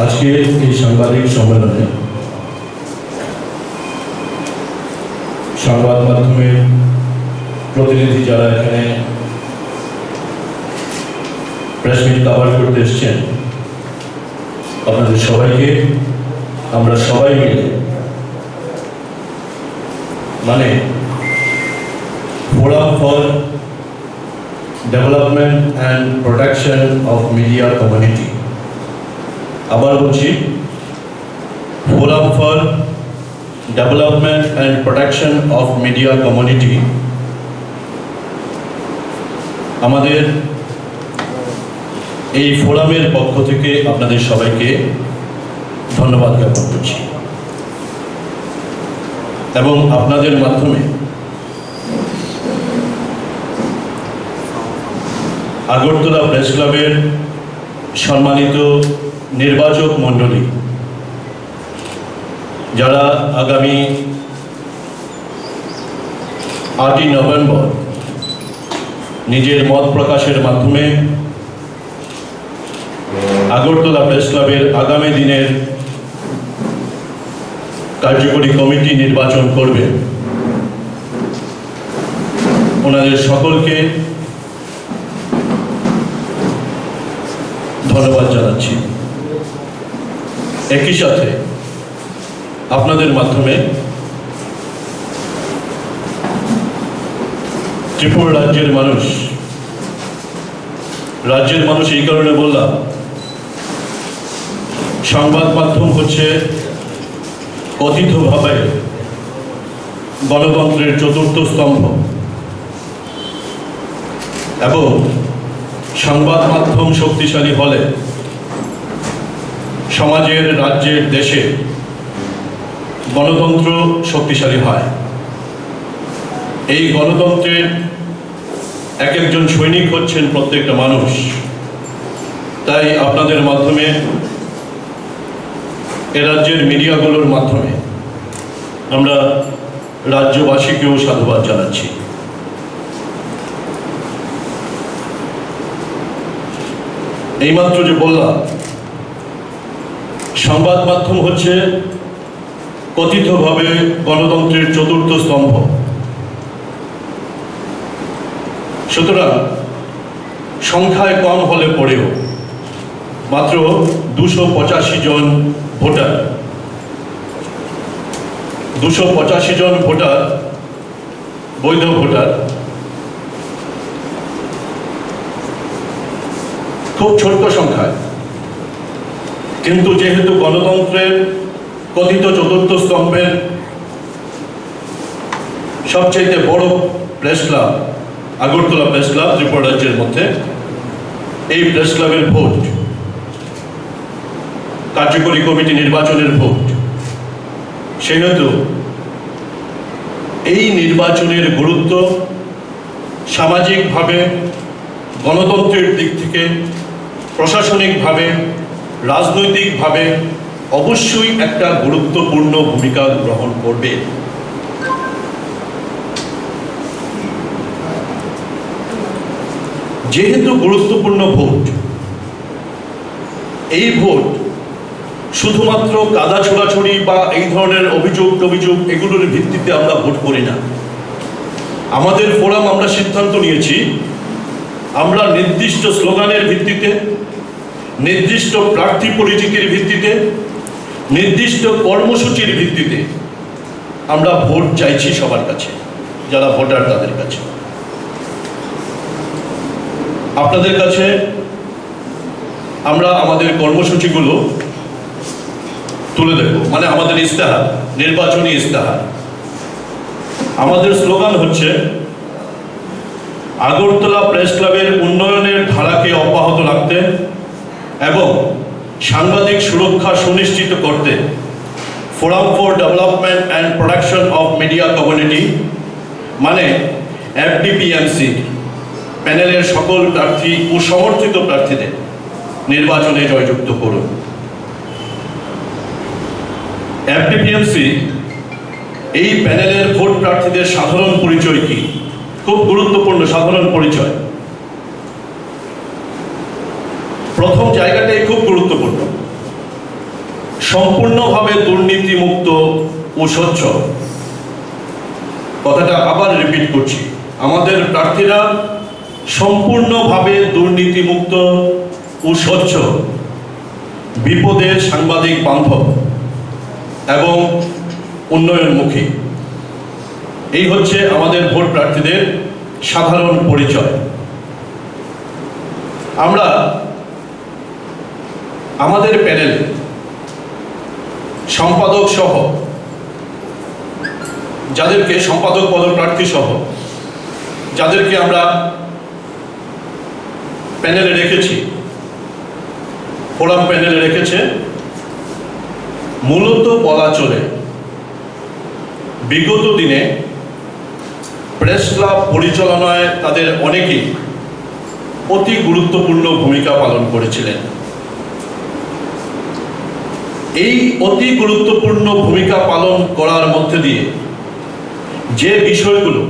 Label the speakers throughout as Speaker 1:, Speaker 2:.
Speaker 1: আজকে এই সাংবাদিক সম্মেলনে সংবাদ মাধ্যমের প্রতিনিধি যারা এখানে প্রেস মিট কভার করতে এসেছেন, আপনাদের সবাইকে আমরা সবাই মিলে মানে forum for development and protection of media community, আবার বলছি forum for development and protection of media community আমাদের এই ফোরামের পক্ষ থেকে আপনাদের সবাইকে ধন্যবাদ জ্ঞাপন করছি এবং আপনাদের মাধ্যমে আগরতলা প্রেস ক্লাবের সম্মানিত নির্বাচক মণ্ডলী যারা আগামী 8ই নভেম্বর নিজের মত প্রকাশের মাধ্যমে আগরতলা প্রেস ক্লাবের আগামী দিনের কার্যকরী কমিটি নির্বাচন করবে, ওনাদের সকলকে ধন্যবাদ জানাচ্ছি। একই সাথে আপনাদের মাধ্যমে ত্রিপুরা রাজ্যের মানুষ এই কারণে বললাম, সংবাদ মাধ্যম হচ্ছে কথিতভাবে গণতন্ত্রের চতুর্থ স্তম্ভ এবং সংবাদ মাধ্যম শক্তিশালী হলে সমাজের, রাজ্যের, দেশে গণতন্ত্র শক্তিশালী হয়। এই গণতন্ত্রের এক একজন সৈনিক হচ্ছেন প্রত্যেকটা মানুষ। তাই আপনাদের মাধ্যমে, এ রাজ্যের মিডিয়াগুলোর মাধ্যমে আমরা রাজ্যবাসীকেও সাধুবাদ জানাচ্ছি। এইমাত্র যে বললাম, সংবাদ মাধ্যম হচ্ছে কথিতভাবে গণতন্ত্রের চতুর্থ স্তম্ভ। সুতরাং সংখ্যায় কম হলে পরেও মাত্র 285 জন ভোটার, 285 জন ভোটার, বৈধ ভোটার, খুব ছোট্ট সংখ্যায়, কিন্তু যেহেতু গণতন্ত্রের কথিত চতুর্থ স্তম্ভের সবচেয়ে বড় press club Agartala press club Tripura রাজ্যের মধ্যে, এই প্রেস ক্লাবের ভোট কার্যকরী কমিটি নির্বাচনের ভোট, সেহেতু এই নির্বাচনের গুরুত্ব সামাজিকভাবে, গণতন্ত্রের দিক থেকে, প্রশাসনিকভাবে, রাজনৈতিকভাবে অবশ্যই একটা গুরুত্বপূর্ণ ভূমিকা গ্রহণ করবে। যেহেতু গুরুত্বপূর্ণ ভোট, এই ভোট শুধুমাত্র কাদা ছোড়াছড়ি বা এই ধরনের অভিযোগ এগুলোর ভিত্তিতে আমরা ভোট করি না। আমাদের ফোরাম আমরা সিদ্ধান্ত নিয়েছি, আমরা নির্দিষ্ট স্লোগানের ভিত্তিতে, নির্দিষ্ট প্রার্থী পরিচিতির ভিত্তিতে, নির্দিষ্ট কর্মসূচির ভিত্তিতে আমরা ভোট চাইছি সবার কাছে, যারা ভোটার তাদের কাছে। আপনাদের কাছে আমরা আমাদের কর্মসূচিগুলো তুলে দেব, মানে আমাদের ইস্তেহার, নির্বাচনী ইস্তেহার। আমাদের স্লোগান হচ্ছে আগরতলা প্রেস ক্লাবের উন্নয়নের ধারাকে অব্যাহত রাখতে এবং সাংবাদিক সুরক্ষা সুনিশ্চিত করতে forum for development and protection of media community মানে FDPMC প্যানেলের সকল প্রার্থী ও সমর্থিত প্রার্থীদের নির্বাচনে জয়যুক্ত করুন। FDPMC এই প্যানেলের ভোট প্রার্থীদের সাধারণ পরিচয় কি? খুব গুরুত্বপূর্ণ সাধারণ পরিচয়। প্রথম জায়গাটাই খুব গুরুত্বপূর্ণ। সম্পূর্ণভাবে দুর্নীতিমুক্ত ও স্বচ্ছ। কথাটা আবার রিপিট করছি, আমাদের প্রার্থীরা সম্পূর্ণভাবে দুর্নীতিমুক্ত ও স্বচ্ছ, বিপদে সাংবাদিক বান্ধব এবং উন্নয়নমুখী। এই হচ্ছে আমাদের ভোট প্রার্থীদের সাধারণ পরিচয়। আমরা আমাদের প্যানেল সম্পাদক সহ যাদেরকে সম্পাদক পদপ্রার্থী সহ যাদেরকে আমরা প্যানেলে রেখেছি, ফোরাম প্যানেলে রেখেছে, মূলত বলা চলে বিগত দিনে প্রেস ক্লাব পরিচালনায় তাদের অনেকেই অতি গুরুত্বপূর্ণ ভূমিকা পালন করেছিলেন। এই অতি গুরুত্বপূর্ণ ভূমিকা পালন করার মধ্যে দিয়ে যে বিষয়গুলো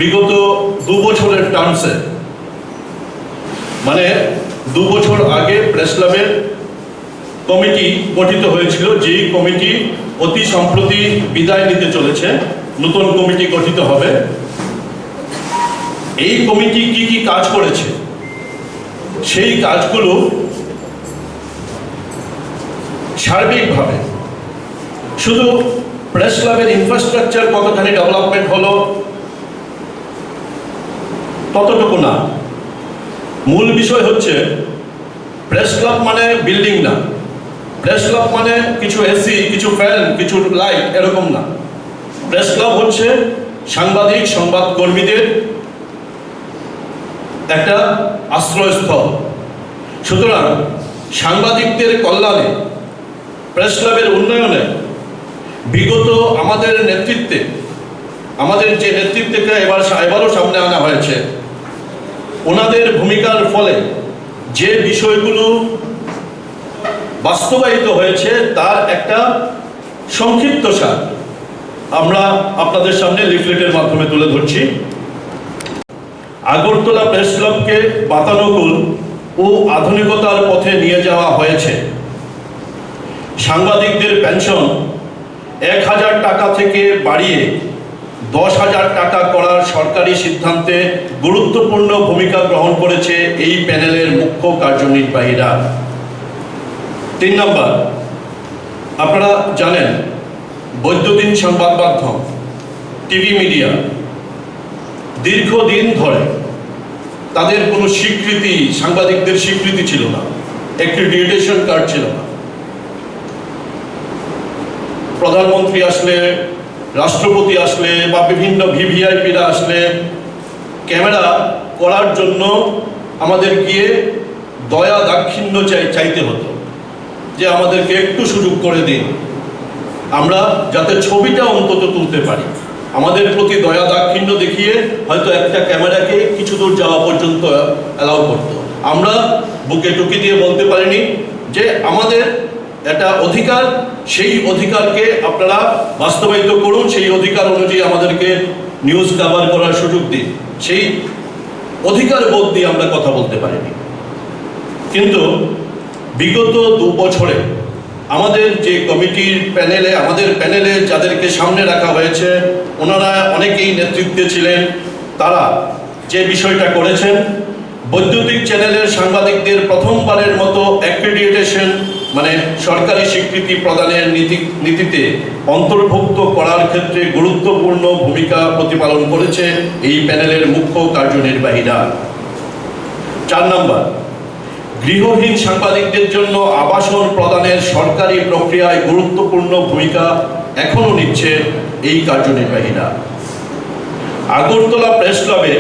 Speaker 1: বিগত 2 বছরের টার্মসে, মানে 2 বছর আগে প্রেস ক্লাবের কমিটি গঠিত হয়েছিল, যেই কমিটি অতি সম্প্রতি বিদায় নিতে চলেছে, নতুন কমিটি গঠিত হবে। এই কমিটি কি কি কাজ করেছে, সেই কাজগুলো সার্বিকভাবে শুধু প্রেস ক্লাবের ইনফ্রাস্ট্রাকচার কতখানি ডেভেলপমেন্ট হলো ততটুকু না। মূল বিষয় হচ্ছে প্রেস ক্লাব মানে বিল্ডিং না, প্রেস ক্লাব মানে কিছু এসি, কিছু ফ্যান, কিছু লাইট, এরকম না। প্রেস ক্লাব হচ্ছে সাংবাদিক সংবাদকর্মীদের একটা আশ্রয়স্থল। সুতরাং সাংবাদিকদের কল্যাণে, প্রেস ক্লাবের উন্নয়নে বিগত আমাদের নেতৃত্বে, আমাদের যে নেতৃত্বকে এবারও সামনে আনা হয়েছে, ওনাদের ভূমিকার ফলে যে বিষয়গুলো বাস্তবায়িত হয়েছে তার একটা সংক্ষিপ্ত সার আমরা আপনাদের সামনে লিফলেটের মাধ্যমে তুলে ধরছি। আগরতলা প্রেস ক্লাবকে বাতানুকূল ও আধুনিকতার পথে নিয়ে যাওয়া হয়েছে। সাংবাদিকদের পেনশন 1000 টাকা থেকে বাড়িয়ে 10,000 টাকা করার সরকারি সিদ্ধান্তে গুরুত্বপূর্ণ ভূমিকা গ্রহণ করেছে এই প্যানেলের মুখ্য কার্যনির্বাহীরা। 3 নম্বর, আপনারা জানেন বৈদ্যুতিন সংবাদ মাধ্যম, টিভি মিডিয়া দীর্ঘদিন ধরে তাদের কোনো স্বীকৃতি, সাংবাদিকদের স্বীকৃতি ছিল না, অ্যাক্রিডিটেশন কার্ড ছিল না। প্রধানমন্ত্রী আসলে, রাষ্ট্রপতি আসলে বা বিভিন্ন ভিভিআইপিরা আসলে ক্যামেরা করার জন্য আমাদের গিয়ে দয়া দাক্ষিণ্য চাইতে হতো যে আমাদেরকে একটু সুযোগ করে দিন, আমরা যাতে ছবিটা অন্তত তুলতে পারি। আমাদের প্রতি দয়া দাক্ষিণ্য দেখিয়ে হয়তো একটা ক্যামেরাকে কিছু দূর যাওয়া পর্যন্ত অ্যালাউ করতো। আমরা বুকে টুকি দিয়ে বলতে পারিনি যে আমাদের একটা অধিকার, সেই অধিকারকে আপনারা বাস্তবায়িত করুন, সেই অধিকার অনুযায়ী আমাদেরকে নিউজ কভার করার সুযোগ দিন। সেই অধিকার বোধ দিয়ে আমরা কথা বলতে পারিনি। কিন্তু বিগত 2 বছরে আমাদের যে কমিটির প্যানেলে, আমাদের প্যানেলে যাদেরকে সামনে রাখা হয়েছে, ওনারা অনেকেই নেতৃত্বে ছিলেন। তারা যে বিষয়টা করেছেন, বৈদ্যুতিক চ্যানেলের সাংবাদিকদের প্রথমবারের মতো অ্যাক্রিডিটেশন মানে সরকারি স্বীকৃতি প্রদানের নীতিতে অন্তর্ভুক্ত করার ক্ষেত্রে গুরুত্বপূর্ণ ভূমিকা প্রতিপালন করেছে এই প্যানেলের মুখ্য কার্যনির্বাহীরা। 4 নম্বর, গৃহহীন সাংবাদিকদের জন্য আবাসন প্রদানের সরকারি প্রক্রিয়ায় গুরুত্বপূর্ণ ভূমিকা এখনো নিচ্ছে এই কার্যনির্বাহীরা। আগরতলা প্রেস ক্লাবে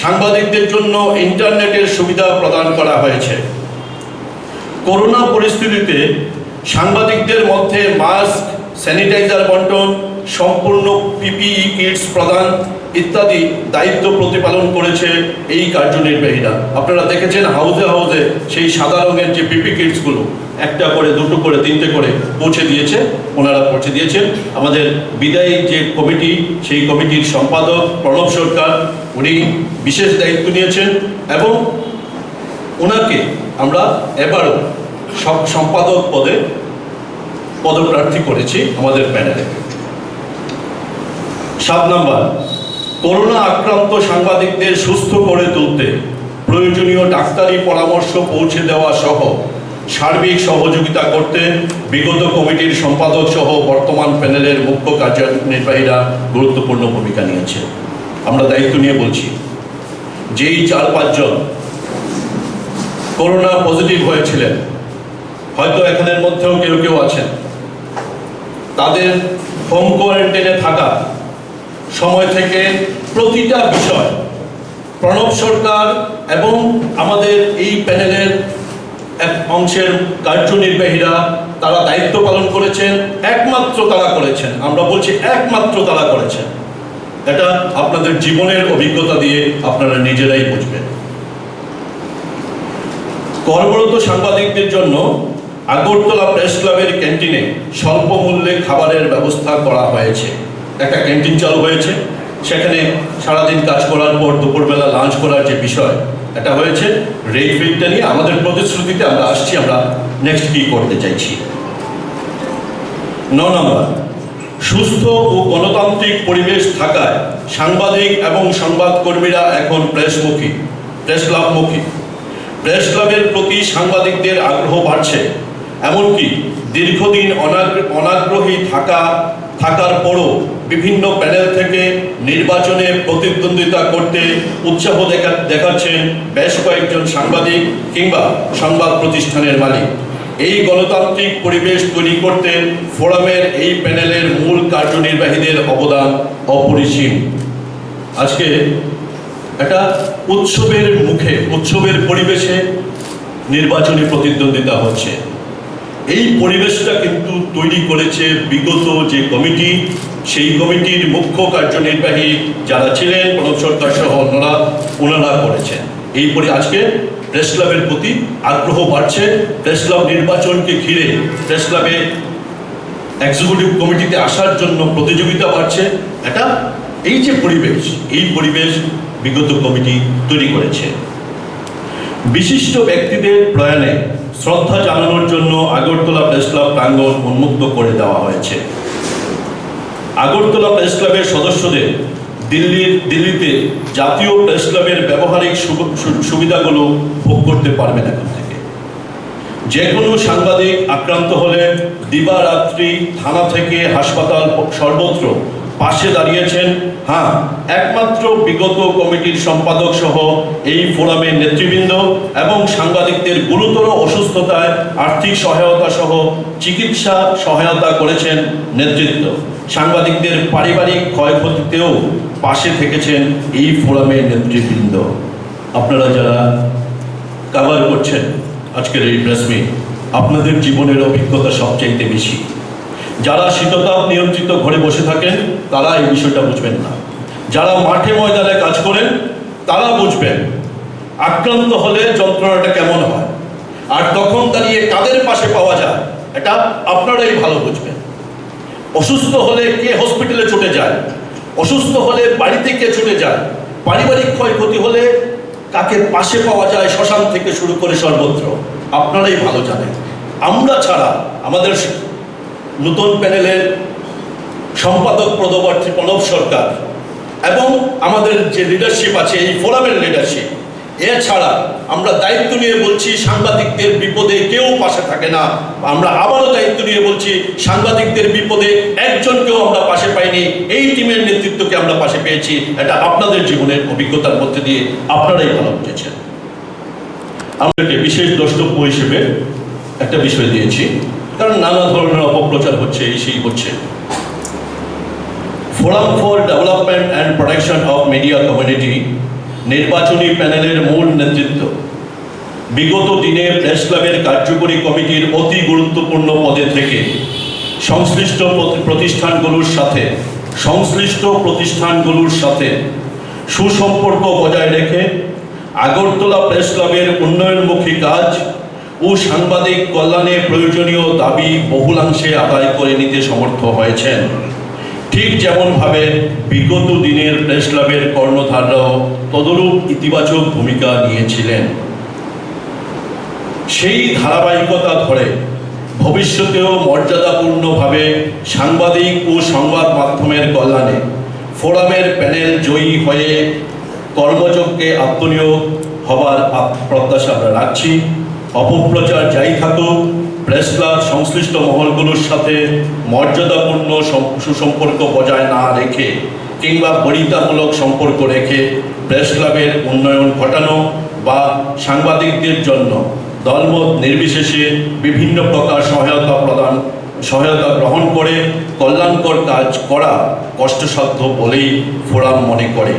Speaker 1: সাংবাদিকদের জন্য ইন্টারনেটের সুবিধা প্রদান করা হয়েছে। করোনা পরিস্থিতিতে সাংবাদিকদের মধ্যে মাস্ক, স্যানিটাইজার বন্টন, সম্পূর্ণ পিপিই কিটস প্রদান ইত্যাদি দায়িত্ব প্রতিপালন করেছে এই কার্যনির্বাহীরা। আপনারা দেখেছেন হাউজে হাউজে সেই সাদা রঙের যে পিপি কিটসগুলো 1টা করে, 2টো করে, 3টে করে পৌঁছে দিয়েছে, ওনারা পৌঁছে দিয়েছেন। আমাদের বিদায়ী যে কমিটি, সেই কমিটির সম্পাদক প্রণব সরকার, উনি বিশেষ দায়িত্ব নিয়েছেন এবং ওনাকে আমরা এবারও সম্পাদক পদে পদপ্রার্থী করেছি আমাদের প্যানেলে। 7 নম্বর, করোনা আক্রান্ত সাংবাদিকদের সুস্থ করে তুলতে প্রয়োজনীয় ডাক্তারি পরামর্শ পৌঁছে দেওয়া সহ সার্বিক সহযোগিতা করতে বিগত কমিটির সম্পাদক সহ বর্তমান প্যানেলের মুখ্য কার্যনির্বাহীরা গুরুত্বপূর্ণ ভূমিকা নিয়েছে। আমরা দায়িত্ব নিয়ে বলছি, যেই 4-5 জন করোনা পজিটিভ হয়েছিলেন, হয়তো এখানের মধ্যেও কেউ কেউ আছেন, তাদের হোম কোয়ারেন্টাইনে থাকা সময় থেকে প্রতিটা বিষয় প্রণব সরকার এবং আমাদের এই প্যানেলের এক অংশের কার্যনির্বাহীরা তারা দায়িত্ব পালন করেছেন। একমাত্র তারা করেছেন, আমরা বলছি একমাত্র তারা করেছেন। এটা আপনাদের জীবনের অভিজ্ঞতা দিয়ে আপনারা নিজেরাই বুঝবেন। কর্মরত সাংবাদিকদের জন্য আগরতলা প্রেস ক্লাবের ক্যান্টিনে স্বল্প মূল্যে খাবারের ব্যবস্থা করা হয়েছে। একটা ক্যান্টিন চালু হয়েছে, সেখানে সারাদিন কাজ করার পর দুপুরবেলা লাঞ্চ করার যে বিষয় এটা হয়েছে, রেট ফিটটা নিয়ে আমাদের প্রতিশ্রুতিতে আমরা আসছি, আমরা নেক্সট কি করতে চাইছি। 9 নম্বর, সুস্থ ও গণতান্ত্রিক পরিবেশ থাকায় সাংবাদিক এবং সংবাদকর্মীরা এখন প্রেস ক্লাবমুখী। প্রেস ক্লাবের প্রতি সাংবাদিকদের আগ্রহ বাড়ছে, এমনকি দীর্ঘদিন অনাগ্রহী থাকার পরও বিভিন্ন প্যানেল থেকে নির্বাচনে প্রতিদ্বন্দ্বিতা করতে উৎসাহ দেখাচ্ছেন বেশ কয়েকজন সাংবাদিক কিংবা সংবাদ প্রতিষ্ঠানের মালিক। এই গণতান্ত্রিক পরিবেশ তৈরি করতে ফোরামের এই প্যানেলের মূল কার্যনির্বাহীদের অবদান অপরিসীম। আজকে একটা উৎসবের পরিবেশে নির্বাচনী প্রতিদ্বন্দ্বিতা হচ্ছে। এই পরিবেশটা কিন্তু তৈরি করেছে বিগত যে কমিটি, সেই কমিটির মুখ্য কার্যনির্বাহী যারা ছিলেন প্রণব সরকার সহ ওনারা করেছেন। এই আজকে প্রেস ক্লাবের প্রতি আগ্রহ বাড়ছে। প্রেস ক্লাব নির্বাচনকে ঘিরে প্রেস ক্লাবে এক্সিকিউটিভ কমিটিতে আসার জন্য প্রতিযোগিতা বাড়ছে। এটা এই যে পরিবেশ, এই পরিবেশ বিগত কমিটি তৈরি করেছে। বিশিষ্ট ব্যক্তিদের প্রয়াণে শ্রদ্ধা জানানোর জন্য আগরতলা প্রেস ক্লাব প্রাঙ্গণ উন্মুক্ত করে দেওয়া হয়েছে। আগরতলা প্রেস ক্লাবের সদস্যদের দিল্লিতে জাতীয় প্রেস ক্লাবের ব্যবহারিক সুবিধাগুলো ভোগ করতে পারবেন এখন থেকে। যে কোনো সাংবাদিক আক্রান্ত হলে দিবারাত্রি থানা থেকে হাসপাতাল সর্বত্র পাশে দাঁড়িয়েছেন। হ্যাঁ, একমাত্র বিগত কমিটির সম্পাদক সহ এই ফোরামের নেতৃবৃন্দ এবং সাংবাদিকদের গুরুতর অসুস্থতায় আর্থিক সহায়তা সহ চিকিৎসা সহায়তা করেছেন নেতৃত্ব। সাংবাদিকদের পারিবারিক ক্ষয়ক্ষতিতেও পাশে থেকেছেন এই ফোরামের নেতৃবৃন্দ। আপনারা যারা কভার করছেন আজকের এই প্রেস মিট, আপনাদের জীবনের অভিজ্ঞতা সবচাইতে বেশি। যারা শীততাপ নিয়ন্ত্রিত ঘরে বসে থাকেন তারা এই বিষয়টা বুঝবেন না। যারা মাঠে ময়দানে কাজ করেন তারা বুঝবেন আক্রান্ত হলে যন্ত্রণাটা কেমন হয়, আর তখন দাঁড়িয়ে কাদের পাশে পাওয়া যায় এটা আপনারাই ভালো বুঝবেন। অসুস্থ হলে কে হসপিটালে ছুটে যায়, অসুস্থ হলে বাড়িতে কে ছুটে যায়, পারিবারিক ক্ষয়ক্ষতি হলে কাকে পাশে পাওয়া যায়, শ্মশান থেকে শুরু করে সর্বত্র আপনারাই ভালো জানেন। আমরা ছাড়া আমাদের নতুন প্যানেলের সম্পাদক পদপ্রার্থী প্রণব সরকার এবং আমাদের যে লিডারশিপ আছে এই ফোরামের লিডারশিপ, এছাড়া আমরা দায়িত্ব নিয়ে বলছি সাংবাদিকদের বিপদে কেউ পাশে থাকে না। আমরা আবারও দায়িত্ব নিয়ে বলছি সাংবাদিকদের বিপদে একজনকেও আমরা পাশে পাইনি। এই টিমের নেতৃত্বকে আমরা পাশে পেয়েছি। এটা আপনাদের জীবনের অভিজ্ঞতার মধ্যে দিয়ে আপনারাই ভালো বুঝেছেন। আমাদেরকে বিশেষ দ্রষ্টব্য হিসেবে একটা বিষয় দিয়েছি, কারণ নানা ধরনের অপপ্রচার হচ্ছে, এই সেই হচ্ছে। Forum for development and protection of media community নির্বাচনী প্যানেলের মূল নেতৃত্ব বিগত দিনে প্রেস ক্লাবের কার্যকরী কমিটির অতি গুরুত্বপূর্ণ পদে থেকে সংশ্লিষ্ট প্রতিষ্ঠানগুলোর সাথে সুসম্পর্ক বজায় রেখে আগরতলা প্রেস ক্লাবের উন্নয়নমুখী কাজ ও সাংবাদিক কল্যাণে প্রয়োজনীয় দাবি বহুলাংশে আদায় করে নিতে সমর্থ হয়েছেন। ঠিক যেমনভাবে বিগত দিনের প্রেস ক্লাবের কর্ণধাররাও তদরূপ ইতিবাচক ভূমিকা নিয়েছিলেন। সেই ধারাবাহিকতা ধরে ভবিষ্যতেও মর্যাদাপূর্ণভাবে সাংবাদিক ও সংবাদ মাধ্যমের কল্যাণে ফোরামের প্যানেল জয়ী হয়ে কর্মযজ্ঞে আত্মনিয়োগ হবার প্রত্যাশা আমরা রাখছি। অপপ্রচার যাই থাকুক, প্রেস ক্লাব সংশ্লিষ্ট মহলগুলোর সাথে মর্যাদাপূর্ণ সুসম্পর্ক বজায় না রেখে কিংবা বরিতামূলক সম্পর্ক রেখে প্রেস ক্লাবের উন্নয়ন ঘটানো বা সাংবাদিকদের জন্য দলমত নির্বিশেষে বিভিন্ন প্রকার সহায়তা গ্রহণ করে কল্যাণকর কাজ করা কষ্টসাধ্য বলেই ফোরাম মনে করে।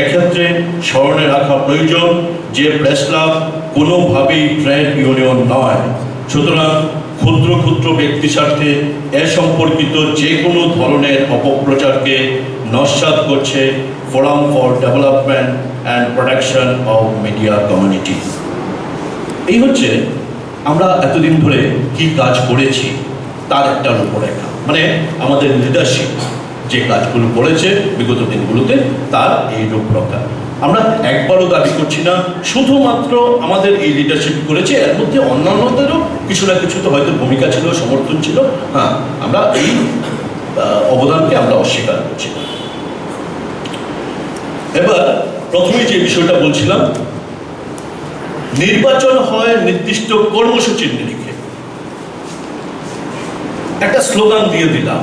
Speaker 1: এক্ষেত্রে স্মরণে রাখা প্রয়োজন যে প্রেস ক্লাব কোনোভাবেই ট্রেড ইউনিয়ন নয়। সুতরাং ক্ষুদ্র ক্ষুদ্র ব্যক্তি স্বার্থে এ সম্পর্কিত যে কোনো ধরনের অপপ্রচারকে নস্যাৎ করছে forum for development and protection of media community. এই হচ্ছে আমরা এতদিন ধরে কি কাজ করেছি তার একটা রূপরেখা, মানে আমাদের লিডারশিপ যে কাজগুলো করেছে বিগত দিনগুলোতে তার এই রূপরেখা। আমরা একবারও দাবি করছি না শুধুমাত্র আমাদের এই লিডারশিপ করেছে, এর মধ্যে অন্যান্যদেরও কিছু না কিছু তো হয়তো ভূমিকা ছিল, সমর্থন ছিল। হ্যাঁ, আমরা এই অবদানকে আমরা অস্বীকার করছি না। এবার প্রথমেই যে বিষয়টা বলছিলাম, নির্বাচন হয় নির্দিষ্ট কর্মসূচির নিরিখে। একটা স্লোগান দিয়ে দিলাম,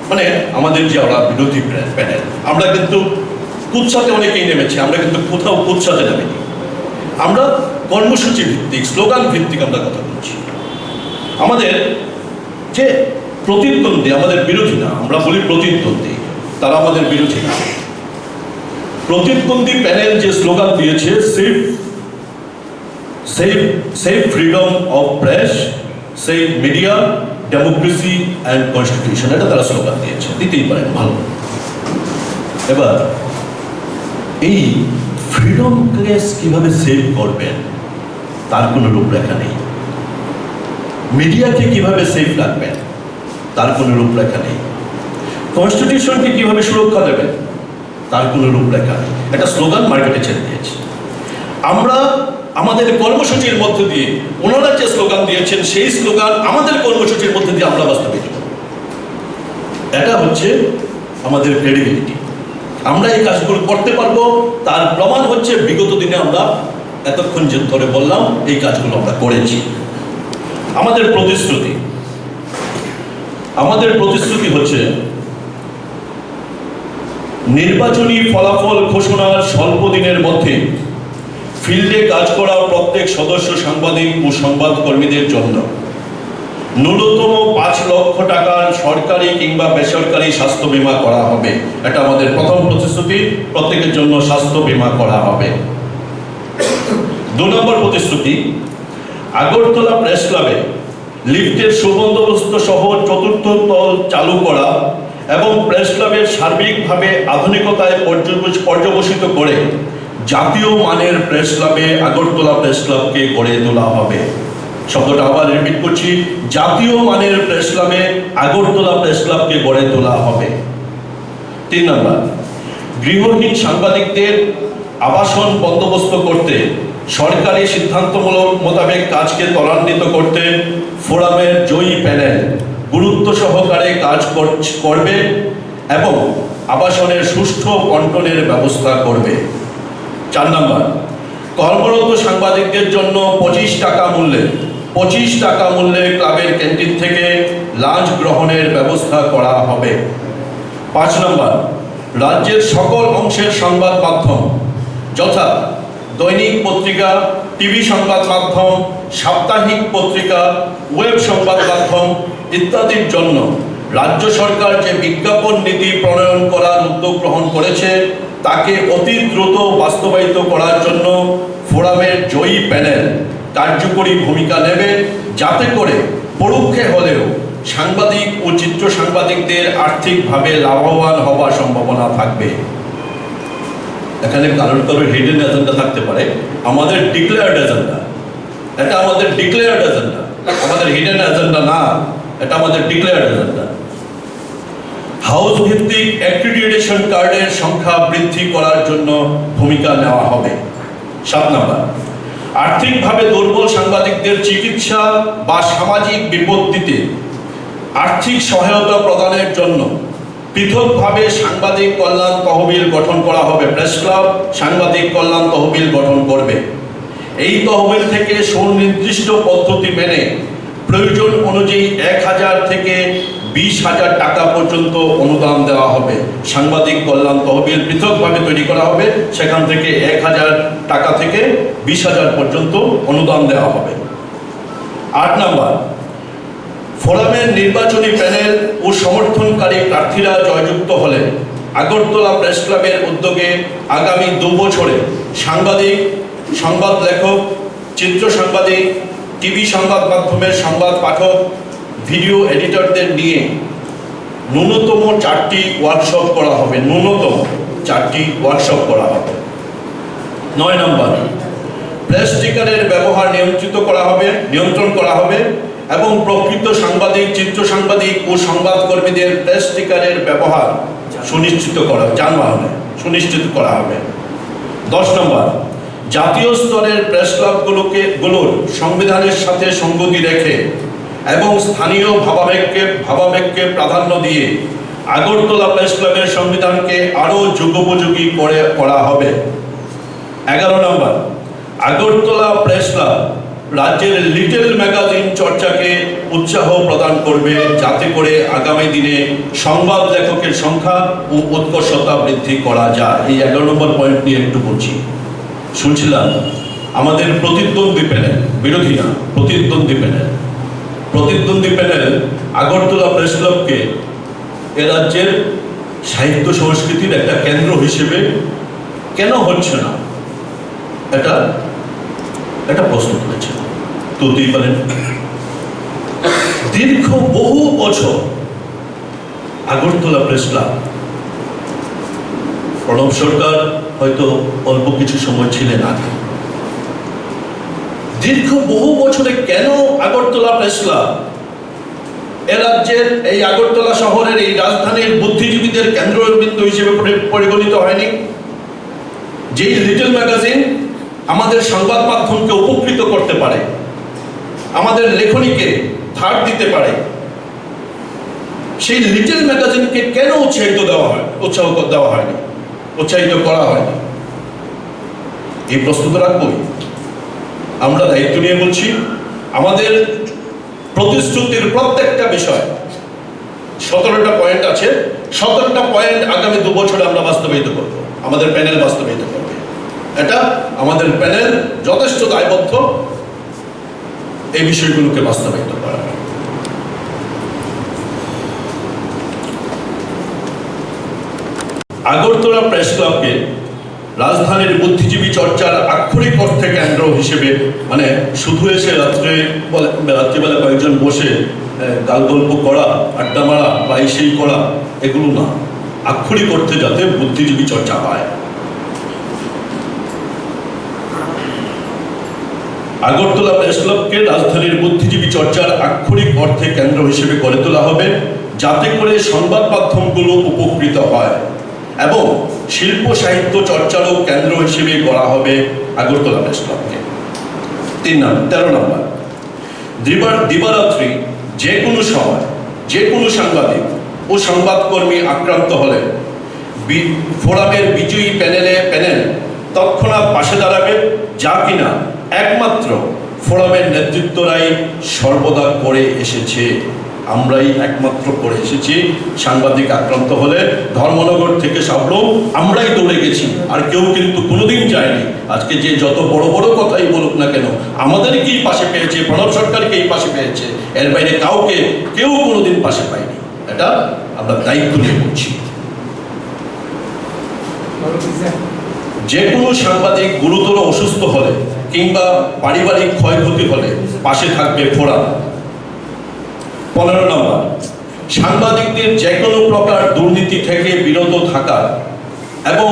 Speaker 1: মানে আমাদের যে আমরা বিরোধী প্যানেল, আমরা কিন্তু কুৎসাতে অনেকেই নেমেছে, আমরা কিন্তু কোথাও কুৎসাতে নামিনি। আমরা কর্মসূচি ভিত্তিক, স্লোগান ভিত্তিক আমরা কথা বলছি। আমাদের যে প্রতিদ্বন্দ্বী, আমাদের বিরোধী না, আমরা বলি প্রতিদ্বন্দ্বী, তারা আমাদের বিরোধী না। প্রতিদ্বন্দ্বী প্যানেল যে স্লোগান দিয়েছে, save freedom of press, save media, democracy and constitution, এটা তারা স্লোগান দিয়েছে, দিতেই পারেন, ভালো। এবার এই ফ্রিডমকে কিভাবে সেভ করবেন তার কোনো রূপরেখা নেই। মিডিয়াকে কিভাবে সেভ রাখবেন তার কোনো রূপরেখা নেই। কনস্টিটিউশনকে কিভাবে সুরক্ষা দেবেন তার কোনো রূপরেখা নেই। একটা স্লোগান মার্কেটে ছেড়ে দিয়েছে। আমরা আমাদের কর্মসূচির মধ্যে দিয়ে, ওনারা যে স্লোগান দিয়েছেন সেই স্লোগান আমাদের কর্মসূচির মধ্যে দিয়ে আমরা বাস্তবায়িত করব। এটা হচ্ছে আমাদের ক্রেডিবিলিটি। আমরা এই কাজগুলো করতে পারবো, তার প্রমাণ হচ্ছে বিগত দিনে আমরা এতক্ষণ যে ধরে বললাম এই কাজগুলো আমরা করেছি। আমাদের প্রতিশ্রুতি হচ্ছে নির্বাচনী ফলাফল ঘোষণার স্বল্প দিনের মধ্যে ফিল্ডে কাজ করা প্রত্যেক সদস্য সাংবাদিক ও সংবাদকর্মীদের জন্য ন্যূনতম 5 লক্ষ টাকার সরকারি কিংবা বেসরকারি স্বাস্থ্য বীমা করা হবে। এটা আমাদের প্রথম প্রতিশ্রুতি, প্রত্যেকের জন্য স্বাস্থ্য বীমা করা হবে। 2 নম্বর প্রতিশ্রুতি, আগরতলা প্রেস ক্লাবে লিফটের সুবন্দোবস্ত সহ 4র্থ তল চালু করা এবং প্রেস ক্লাবের সার্বিকভাবে আধুনিকতায় পর্যবসিত করে জাতীয় মানের প্রেস ক্লাবে আগরতলা প্রেস ক্লাবকে গড়ে তোলা হবে। শব্দটা আবার রিপিট করছি, জাতীয় মানের প্রেস ক্লাবে আগরতলা প্রেস ক্লাবকে গড়ে তোলা হবে। 3 নম্বর, গৃহহীন সাংবাদিকদের আবাসন বন্দোবস্ত করতে সরকারি সিদ্ধান্তমূলক মোতাবেক কাজকে ত্বরান্বিত করতে ফোরামের জয়ী প্যানেল গুরুত্ব সহকারে কাজ করবে এবং আবাসনের সুষ্ঠু বন্টনের ব্যবস্থা করবে। 4 নম্বর, কর্মরত সাংবাদিকদের জন্য 25 টাকা মূল্যে ক্লাবের ক্যান্টিন থেকে লাঞ্চ গ্রহণের ব্যবস্থা করা হবে। 5 নম্বর, রাজ্যের সকল অংশের সংবাদ মাধ্যম যথা দৈনিক পত্রিকা, টিভি সংবাদ মাধ্যম, সাপ্তাহিক পত্রিকা, ওয়েব সংবাদ মাধ্যম ইত্যাদির জন্য রাজ্য সরকার যে বিজ্ঞাপন নীতি প্রণয়ন করার উদ্যোগ গ্রহণ করেছে তাকে অতি দ্রুত বাস্তবায়িত করার জন্য ফোরামের জয়ী প্যানেল কার্যকরী ভূমিকা নেবে, যাতে করে পরোক্ষে হলেও সাংবাদিক ও চিত্র সাংবাদিকদের আর্থিকভাবে লাভবান হওয়ার সম্ভাবনা থাকবে। এখানে কারোর হিডেন এজেন্ডা থাকতে পারে, আমাদের ডিক্লেয়ার্ড এজেন্ডা, এটা আমাদের ডিক্লেয়ার্ড এজেন্ডা, আমাদের হিডেন এজেন্ডা না, এটা আমাদের ডিক্লেয়ার্ড এজেন্ডা। হাউস ভিত্তিক অ্যাক্রিডিটেশন কার্ডের সংখ্যা বৃদ্ধি করার জন্য ভূমিকা নেওয়া হবে। 7 নম্বর, আর্থিকভাবে দুর্বল সাংবাদিকদের চিকিৎসা বা সামাজিক বিপত্তিতে আর্থিক সহায়তা প্রদানের জন্য পৃথকভাবে সাংবাদিক কল্যাণ তহবিল গঠন করা হবে। প্রেস ক্লাব সাংবাদিক কল্যাণ তহবিল গঠন করবে। এই তহবিল থেকে সুনির্দিষ্ট পদ্ধতি মেনে প্রয়োজন অনুযায়ী 1000 থেকে 20,000 টাকা পর্যন্ত অনুদান দেওয়া হবে। সাংবাদিক কল্যাণ তহবিল পৃথকভাবে তৈরি করা হবে, সেখান থেকে 1000 টাকা থেকে 20,000 পর্যন্ত অনুদান দেওয়া হবে। 8 নম্বর, ফোরামের নির্বাচনী প্যানেল ও সমর্থনকারী প্রার্থীরা জয়যুক্ত হলে আগরতলা প্রেস ক্লাবের উদ্যোগে আগামী 2 বছরে সাংবাদিক, সংবাদ লেখক, চিত্র সাংবাদিক, টিভি সংবাদ মাধ্যমের সংবাদ পাঠক, ভিডিও এডিটরদের নিয়ে ন্যূনতম 4টি ওয়ার্কশপ করা হবে। ন্যূনতম 4টি ওয়ার্কশপ করা হবে। 9 নম্বর, প্রেস স্টিকারের ব্যবহার নিয়ন্ত্রণ করা হবে এবং প্রকৃত সাংবাদিক, চিত্র সাংবাদিক ও সংবাদকর্মীদের প্রেস স্টিকারের ব্যবহার সুনিশ্চিত করা হবে। 10 নম্বর, জাতীয় স্তরের প্রেস ক্লাবগুলোর সংবিধানের সাথে সঙ্গতি রেখে এবং স্থানীয় ভাবাবেগকে প্রাধান্য দিয়ে আগরতলা প্রেস ক্লাবের সংবিধানকে আরও যুগোপযোগী করা হবে। 11 নম্বর, আগরতলা প্রেস ক্লাব রাজ্যের লিটল ম্যাগাজিন চর্চাকে উৎসাহ প্রদান করবে, যাতে করে আগামী দিনে সংবাদ লেখকের সংখ্যা ও উৎকর্ষতা বৃদ্ধি করা যায়। এই 11 নম্বর পয়েন্ট নিয়ে একটু বলছি। শুনছিলাম আমাদের প্রতিদ্বন্দ্বী প্যানেল, বিরোধী না, প্রতিদ্বন্দ্বী প্যানেল আগরতলা প্রেস ক্লাবকে এ রাজ্যের সাহিত্য সংস্কৃতির একটা কেন্দ্র হিসেবে কেন হচ্ছে না, এটা প্রশ্ন করেছে। তুলতেই পারেন। দীর্ঘ বহু বছর আগরতলা প্রেস ক্লাব, প্রণব সরকার হয়তো অল্প কিছু সময় ছিলেন আগে, দীর্ঘ বহু বছরে কেন আগরতলা প্রেস ক্লাব এ রাজ্যের, এই আগরতলা শহরের, এই রাজধানীর বুদ্ধিজীবীদের কেন্দ্রবিন্দু হিসেবে পরিগণিত হয়নি? যেই লিটল ম্যাগাজিন আমাদের সংবাদ মাধ্যমকে উপকৃত করতে পারে, আমাদের লেখনীকে ধার দিতে পারে, সেই লিটল ম্যাগাজিনকে কেন উৎসাহিত করা হয়নি? এই প্রশ্ন তো রাখবই। আমরা দায়িত্ব নিয়ে বলছি, আমাদের প্রতিশ্রুতির প্রত্যেকটা বিষয় 17টা পয়েন্ট আছে। 17টা পয়েন্ট আগামী 2 বছরে আমরা বাস্তবায়িত করব, আমাদের প্যানেল বাস্তবায়িত করবে। এটা আমাদের প্যানেল যথেষ্ট দায়বদ্ধ এই বিষয়গুলোকে বাস্তবায়িত করা। আগরতলা প্রেস ক্লাবকে রাজধানীর বুদ্ধিজীবী চর্চার আক্ষরিক অর্থে কেন্দ্র হিসেবে, মানে শুধু এসে রাত্রিবেলা কয়েকজন বসে গাল গল্প করা, আড্ডা মারা বা সেই করা, এগুলো না, আক্ষরিক অর্থে যাতে বুদ্ধিজীবী চর্চা হয়। আগরতলা প্রেস ক্লাবকে রাজধানীর বুদ্ধিজীবী চর্চার আক্ষরিক অর্থে কেন্দ্র হিসেবে গড়ে তোলা হবে, যাতে করে সংবাদ মাধ্যমগুলো উপকৃত হয় এবং শিল্প সাহিত্য চর্চারও কেন্দ্র হিসেবে গড়া হবে আগরতলা প্রেস ক্লাবকে। 13 নম্বর, দিবারাত্রি যে কোনো সময় যে কোনো সাংবাদিক ও সংবাদকর্মী আক্রান্ত হলে ফোরামের বিজয়ী প্যানেল তৎক্ষণাৎ পাশে দাঁড়াবে, যা কিনা একমাত্র ফোরামের নেতৃত্বরাই সর্বদা করে এসেছে। আমরাই একমাত্র করে এসেছি। সাংবাদিক আক্রান্ত হলে ধর্মনগর থেকে সাবরুম আমরাই দৌড়ে গেছি, আর কেউ কিন্তু কোনোদিন যায়নি। আজকে যে যত বড় বড় কথাই বলুক না কেন, আমাদেরকেই পাশে পেয়েছে, প্রণব সরকারকেই পাশে পেয়েছে, এর বাইরে কেউ কোনোদিন পাশে পায়নি। এটা আমরা দায়িত্ব নিয়ে বলছি। যে কোনো সাংবাদিক গুরুতর অসুস্থ হলে কিংবা পারিবারিক ক্ষয়ক্ষতি হলে পাশে থাকবে ফোরাম। 15 নম্বর, সাংবাদিকদের যে কোনো প্রকার দুর্নীতি থেকে বিরত থাকা এবং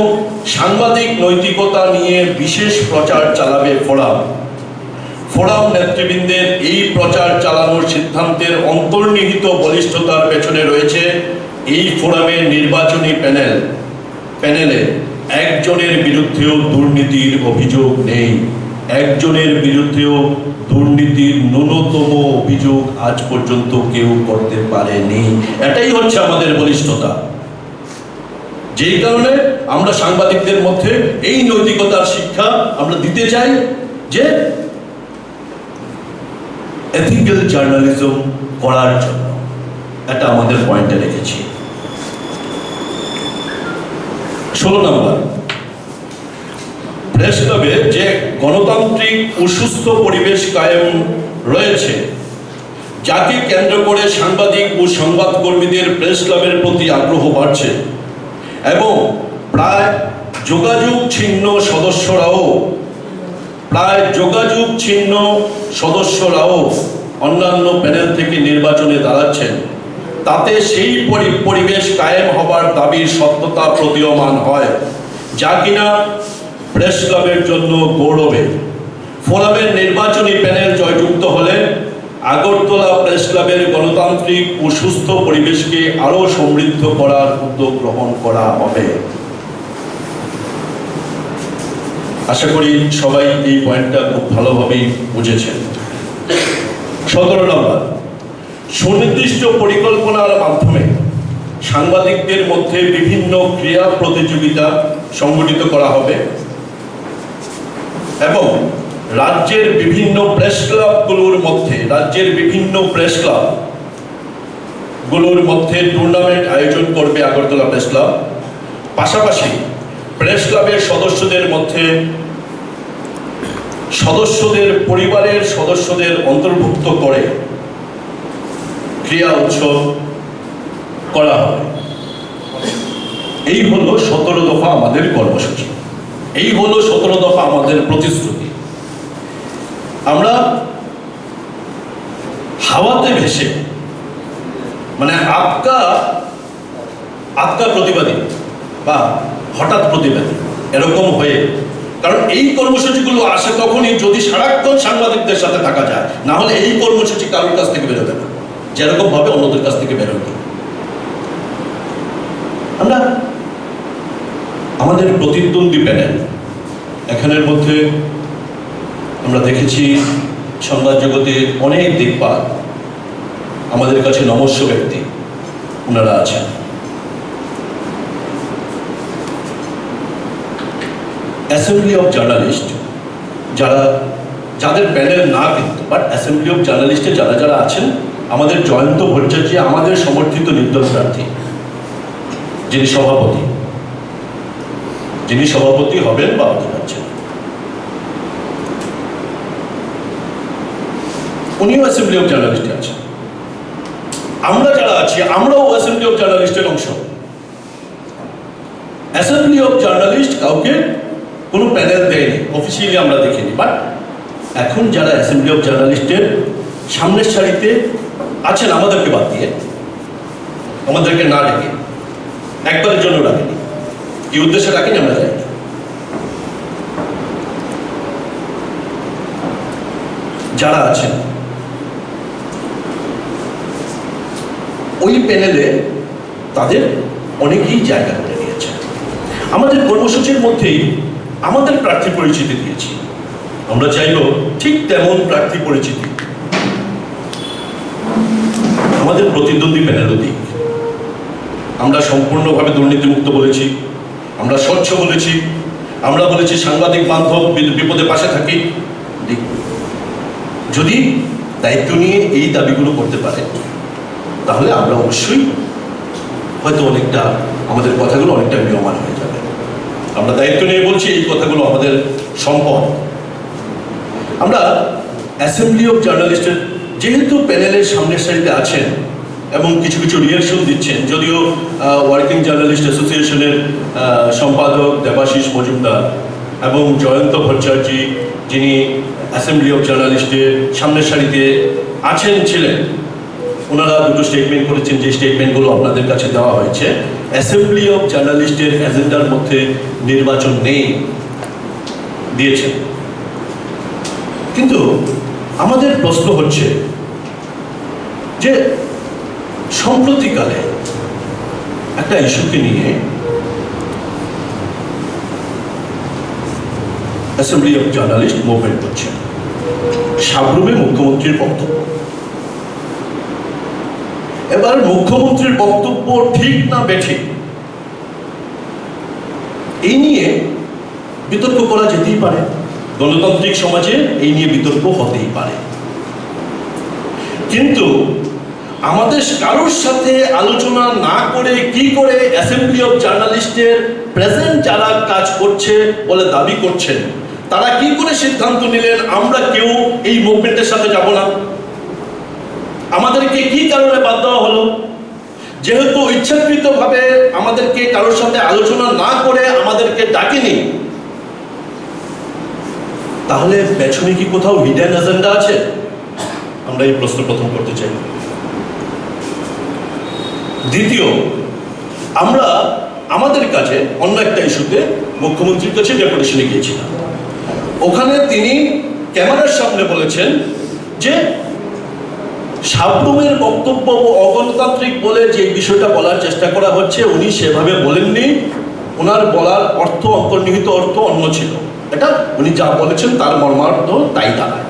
Speaker 1: সাংবাদিক নৈতিকতা নিয়ে বিশেষ প্রচার চালাবে ফোরাম। ফোরাম নেতৃবৃন্দের এই প্রচার চালানোর সিদ্ধান্তের অন্তর্নিহিত বলিষ্ঠতার পেছনে রয়েছে এই ফোরামের নির্বাচনী প্যানেলে একজনের বিরুদ্ধেও দুর্নীতির অভিযোগ নেই। একজনের বিরুদ্ধেও দুর্নীতির ন্যূনতম অভিযোগ আজ পর্যন্ত কেউ করতে পারেনি। এটাই হচ্ছে আমাদের বলিষ্ঠতা। যেই কারণে আমরা সাংবাদিকদের মধ্যে এই নৈতিকতার শিক্ষা আমরা দিতে চাই যে এথিক্যাল জার্নালিজম করার জন্য। এটা আমাদের পয়েন্টে রেখেছি। 16 নম্বর, প্রেস ক্লাবে যে গণতান্ত্রিক ও সুস্থ পরিবেশ কায়েম রয়েছে, যাকে কেন্দ্র করে সাংবাদিক ও সংবাদকর্মীদের প্রেস ক্লাবের প্রতি আগ্রহ বাড়ছে এবং প্রায় যোগাযোগ ছিন্ন সদস্যরাও অন্যান্য প্যানেল থেকে নির্বাচনে দাঁড়াচ্ছেন, তাতে সেই পরিবেশ কায়েম হবার দাবির সত্যতা প্রতীয়মান হয়, যা কিনা প্রেস ক্লাবের জন্য গৌরবের। ফোরামের নির্বাচনী প্যানেল জয়যুক্ত হলে আগরতলা প্রেস ক্লাবের গণতান্ত্রিক ও সুস্থ পরিবেশকে আরো সমৃদ্ধ করার উদ্যোগ গ্রহণ করা হবে। আশা করি সবাই এই পয়েন্টটা খুব ভালোভাবেই বুঝেছেন। 17 নম্বর, সুনির্দিষ্ট পরিকল্পনার মাধ্যমে সাংবাদিকদের মধ্যে বিভিন্ন ক্রীড়া প্রতিযোগিতা সংগঠিত করা হবে এবং রাজ্যের বিভিন্ন প্রেস ক্লাবগুলোর মধ্যে টুর্নামেন্ট আয়োজন করবে আগরতলা প্রেস ক্লাব। পাশাপাশি প্রেস ক্লাবের সদস্যদের পরিবারের সদস্যদের অন্তর্ভুক্ত করে ক্রীড়া উৎসব করা হবে। এই হলো 17 দফা আমাদের কর্মসূচি, এই হলো 17 দফা আমাদের প্রতিশ্রুতি। আমরা হাওয়াতে ভেসে, মানে আটকা প্রতিবাদী বা হঠাৎ প্রতিবাদী এরকম হয়ে, কারণ এই কর্মসূচিগুলো আসে তখনই যদি সারাক্ষণ সাংবাদিকদের সাথে থাকা যায়, না হলে এই কর্মসূচি কারোর কাছ থেকে বেরোবে না, যেরকম ভাবে অন্যদের কাছ থেকে বেরোবে। আমরা আমাদের প্রতিদ্বন্দ্বী প্যানেল এখানের মধ্যে আমরা দেখেছি সংবাদ জগতে অনেক দিকপাল, আমাদের কাছে নমস্য ব্যক্তি ওনারা আছেন। অ্যাসেম্বলি অফ জার্নালিস্ট যাদের প্যানেল না, কিন্তু বাট অ্যাসেম্বলি অফ জার্নালিস্টে যারা আছেন, আমাদের জয়ন্ত ভট্টাচার্য আমাদের সমর্থিত নির্দল প্রার্থী, যিনি সভাপতি হবেন বা হতে পারছেন, উনিও অ্যাসেম্বলি অফ জার্নালিস্টে আছেন। আমরা যারা আছি আমরাও অ্যাসেম্বলি অফ জার্নালিস্টের অংশ। অ্যাসেম্বলি অফ জার্নালিস্ট কাউকে কোনো প্যানেল দেয়নি, অফিসিয়ালি আমরা দেখিনি, বাট এখন যারা অ্যাসেম্বলি অফ জার্নালিস্টের সামনের সারিতে আছেন, আমাদেরকে বাদ দিয়ে, আমাদেরকে না ডেকে, একবারের জন্য ডাকেনি, কি উদ্দেশ্যে ডাকেনি আমরা জানি। যারা আছেন ওই প্যানেলে তাদের অনেকেই জায়গা করে নিয়েছে। আমাদের কর্মসূচির মধ্যেই আমাদের প্রার্থী পরিচিতি দিয়েছি, আমরা চাইব ঠিক তেমন প্রার্থী পরিচিতি আমাদের প্রতিদ্বন্দ্বী প্যানেলও দিক। আমরা সম্পূর্ণভাবে দুর্নীতিমুক্ত বলেছি, আমরা স্বচ্ছ বলেছি, আমরা বলেছি সাংবাদিক বান্ধব, বিপদে পাশে থাকি। যদি দায়িত্ব নিয়ে এই দাবিগুলো করতে পারে তাহলে আমরা অবশ্যই হয়তো অনেকটা আমাদের কথাগুলো অনেকটা নিয়মান হয়ে যাবে। আমরা দায়িত্ব নিয়ে বলছি, এই কথাগুলো আমাদের সম্পদ। আমরা অ্যাসেম্বলি অফ জার্নালিস্টের যেহেতু প্যানেলের সামনের সারিতে আছেন এবং কিছু কিছু রিয়াকশন দিচ্ছেন, যদিও ওয়ার্কিং জার্নালিস্ট অ্যাসোসিয়েশনের সম্পাদক দেবাশিস মজুমদার এবং জয়ন্ত ভট্টাচার্য, যিনি অ্যাসেম্বলি অফ জার্নালিস্টের সামনের সারিতে ছিলেন, ওনারা দুটো স্টেটমেন্ট করেছেন, যে স্টেটমেন্টগুলো আপনাদের কাছে দেওয়া হয়েছে। অ্যাসেম্বলি অফ জার্নালিস্টের এজেন্ডার মধ্যে নির্বাচন নেই দিয়েছেন, কিন্তু আমাদের প্রশ্ন হচ্ছে যে সম্প্রতিকালে একটা ইস্যুকে নিয়ে অ্যাসেম্বলি অফ জার্নালিস্ট মুভমেন্ট করছেন। সাবরুমে মুখ্যমন্ত্রীর বক্তব্য। এবার মুখ্যমন্ত্রীর বক্তব্য ঠিক না বেঠিক এই নিয়ে বিতর্ক করা যেতেই পারে। গণতান্ত্রিক সমাজে এই নিয়ে বিতর্ক হতেই পারে, কিন্তু আমাদের কারোর সাথে আলোচনা না করে কি করে অ্যাসেম্বলি অফ জার্নালিস্টের প্রেজেন্ট যারা কাজ করছে বলে দাবি করছেন তারা কি করে সিদ্ধান্ত নিলেন আমরা কেউ এই মুভমেন্টের সাথে যাব না? আমাদেরকে কি কারণে বাদ দেওয়া হলো? যেহেতু ইচ্ছাকৃতভাবে আমাদেরকে কারোর সাথে আলোচনা না করে আমাদেরকে ডাকেনি, তাহলে পেছনে কি কোথাও হিডেন এজেন্ডা আছে? আমরা এই প্রশ্ন প্রথম করতে চাই। দ্বিতীয়, আমরা আমাদের কাছে অন্য একটা ইস্যুতে মুখ্যমন্ত্রীর কাছে ডেপুটেশনে গিয়েছিলাম। ওখানে তিনি ক্যামেরার সামনে বলেছেন যে সাবরুমের বক্তব্য অগণতান্ত্রিক বলে যে বিষয়টা বলার চেষ্টা করা হচ্ছে উনি সেভাবে বলেননি, ওনার বলার অর্থ অন্তর্নিহিত অর্থ অন্য ছিল। এটা উনি যা বলেছেন তার মর্মার্থ তাই দাঁড়ায়।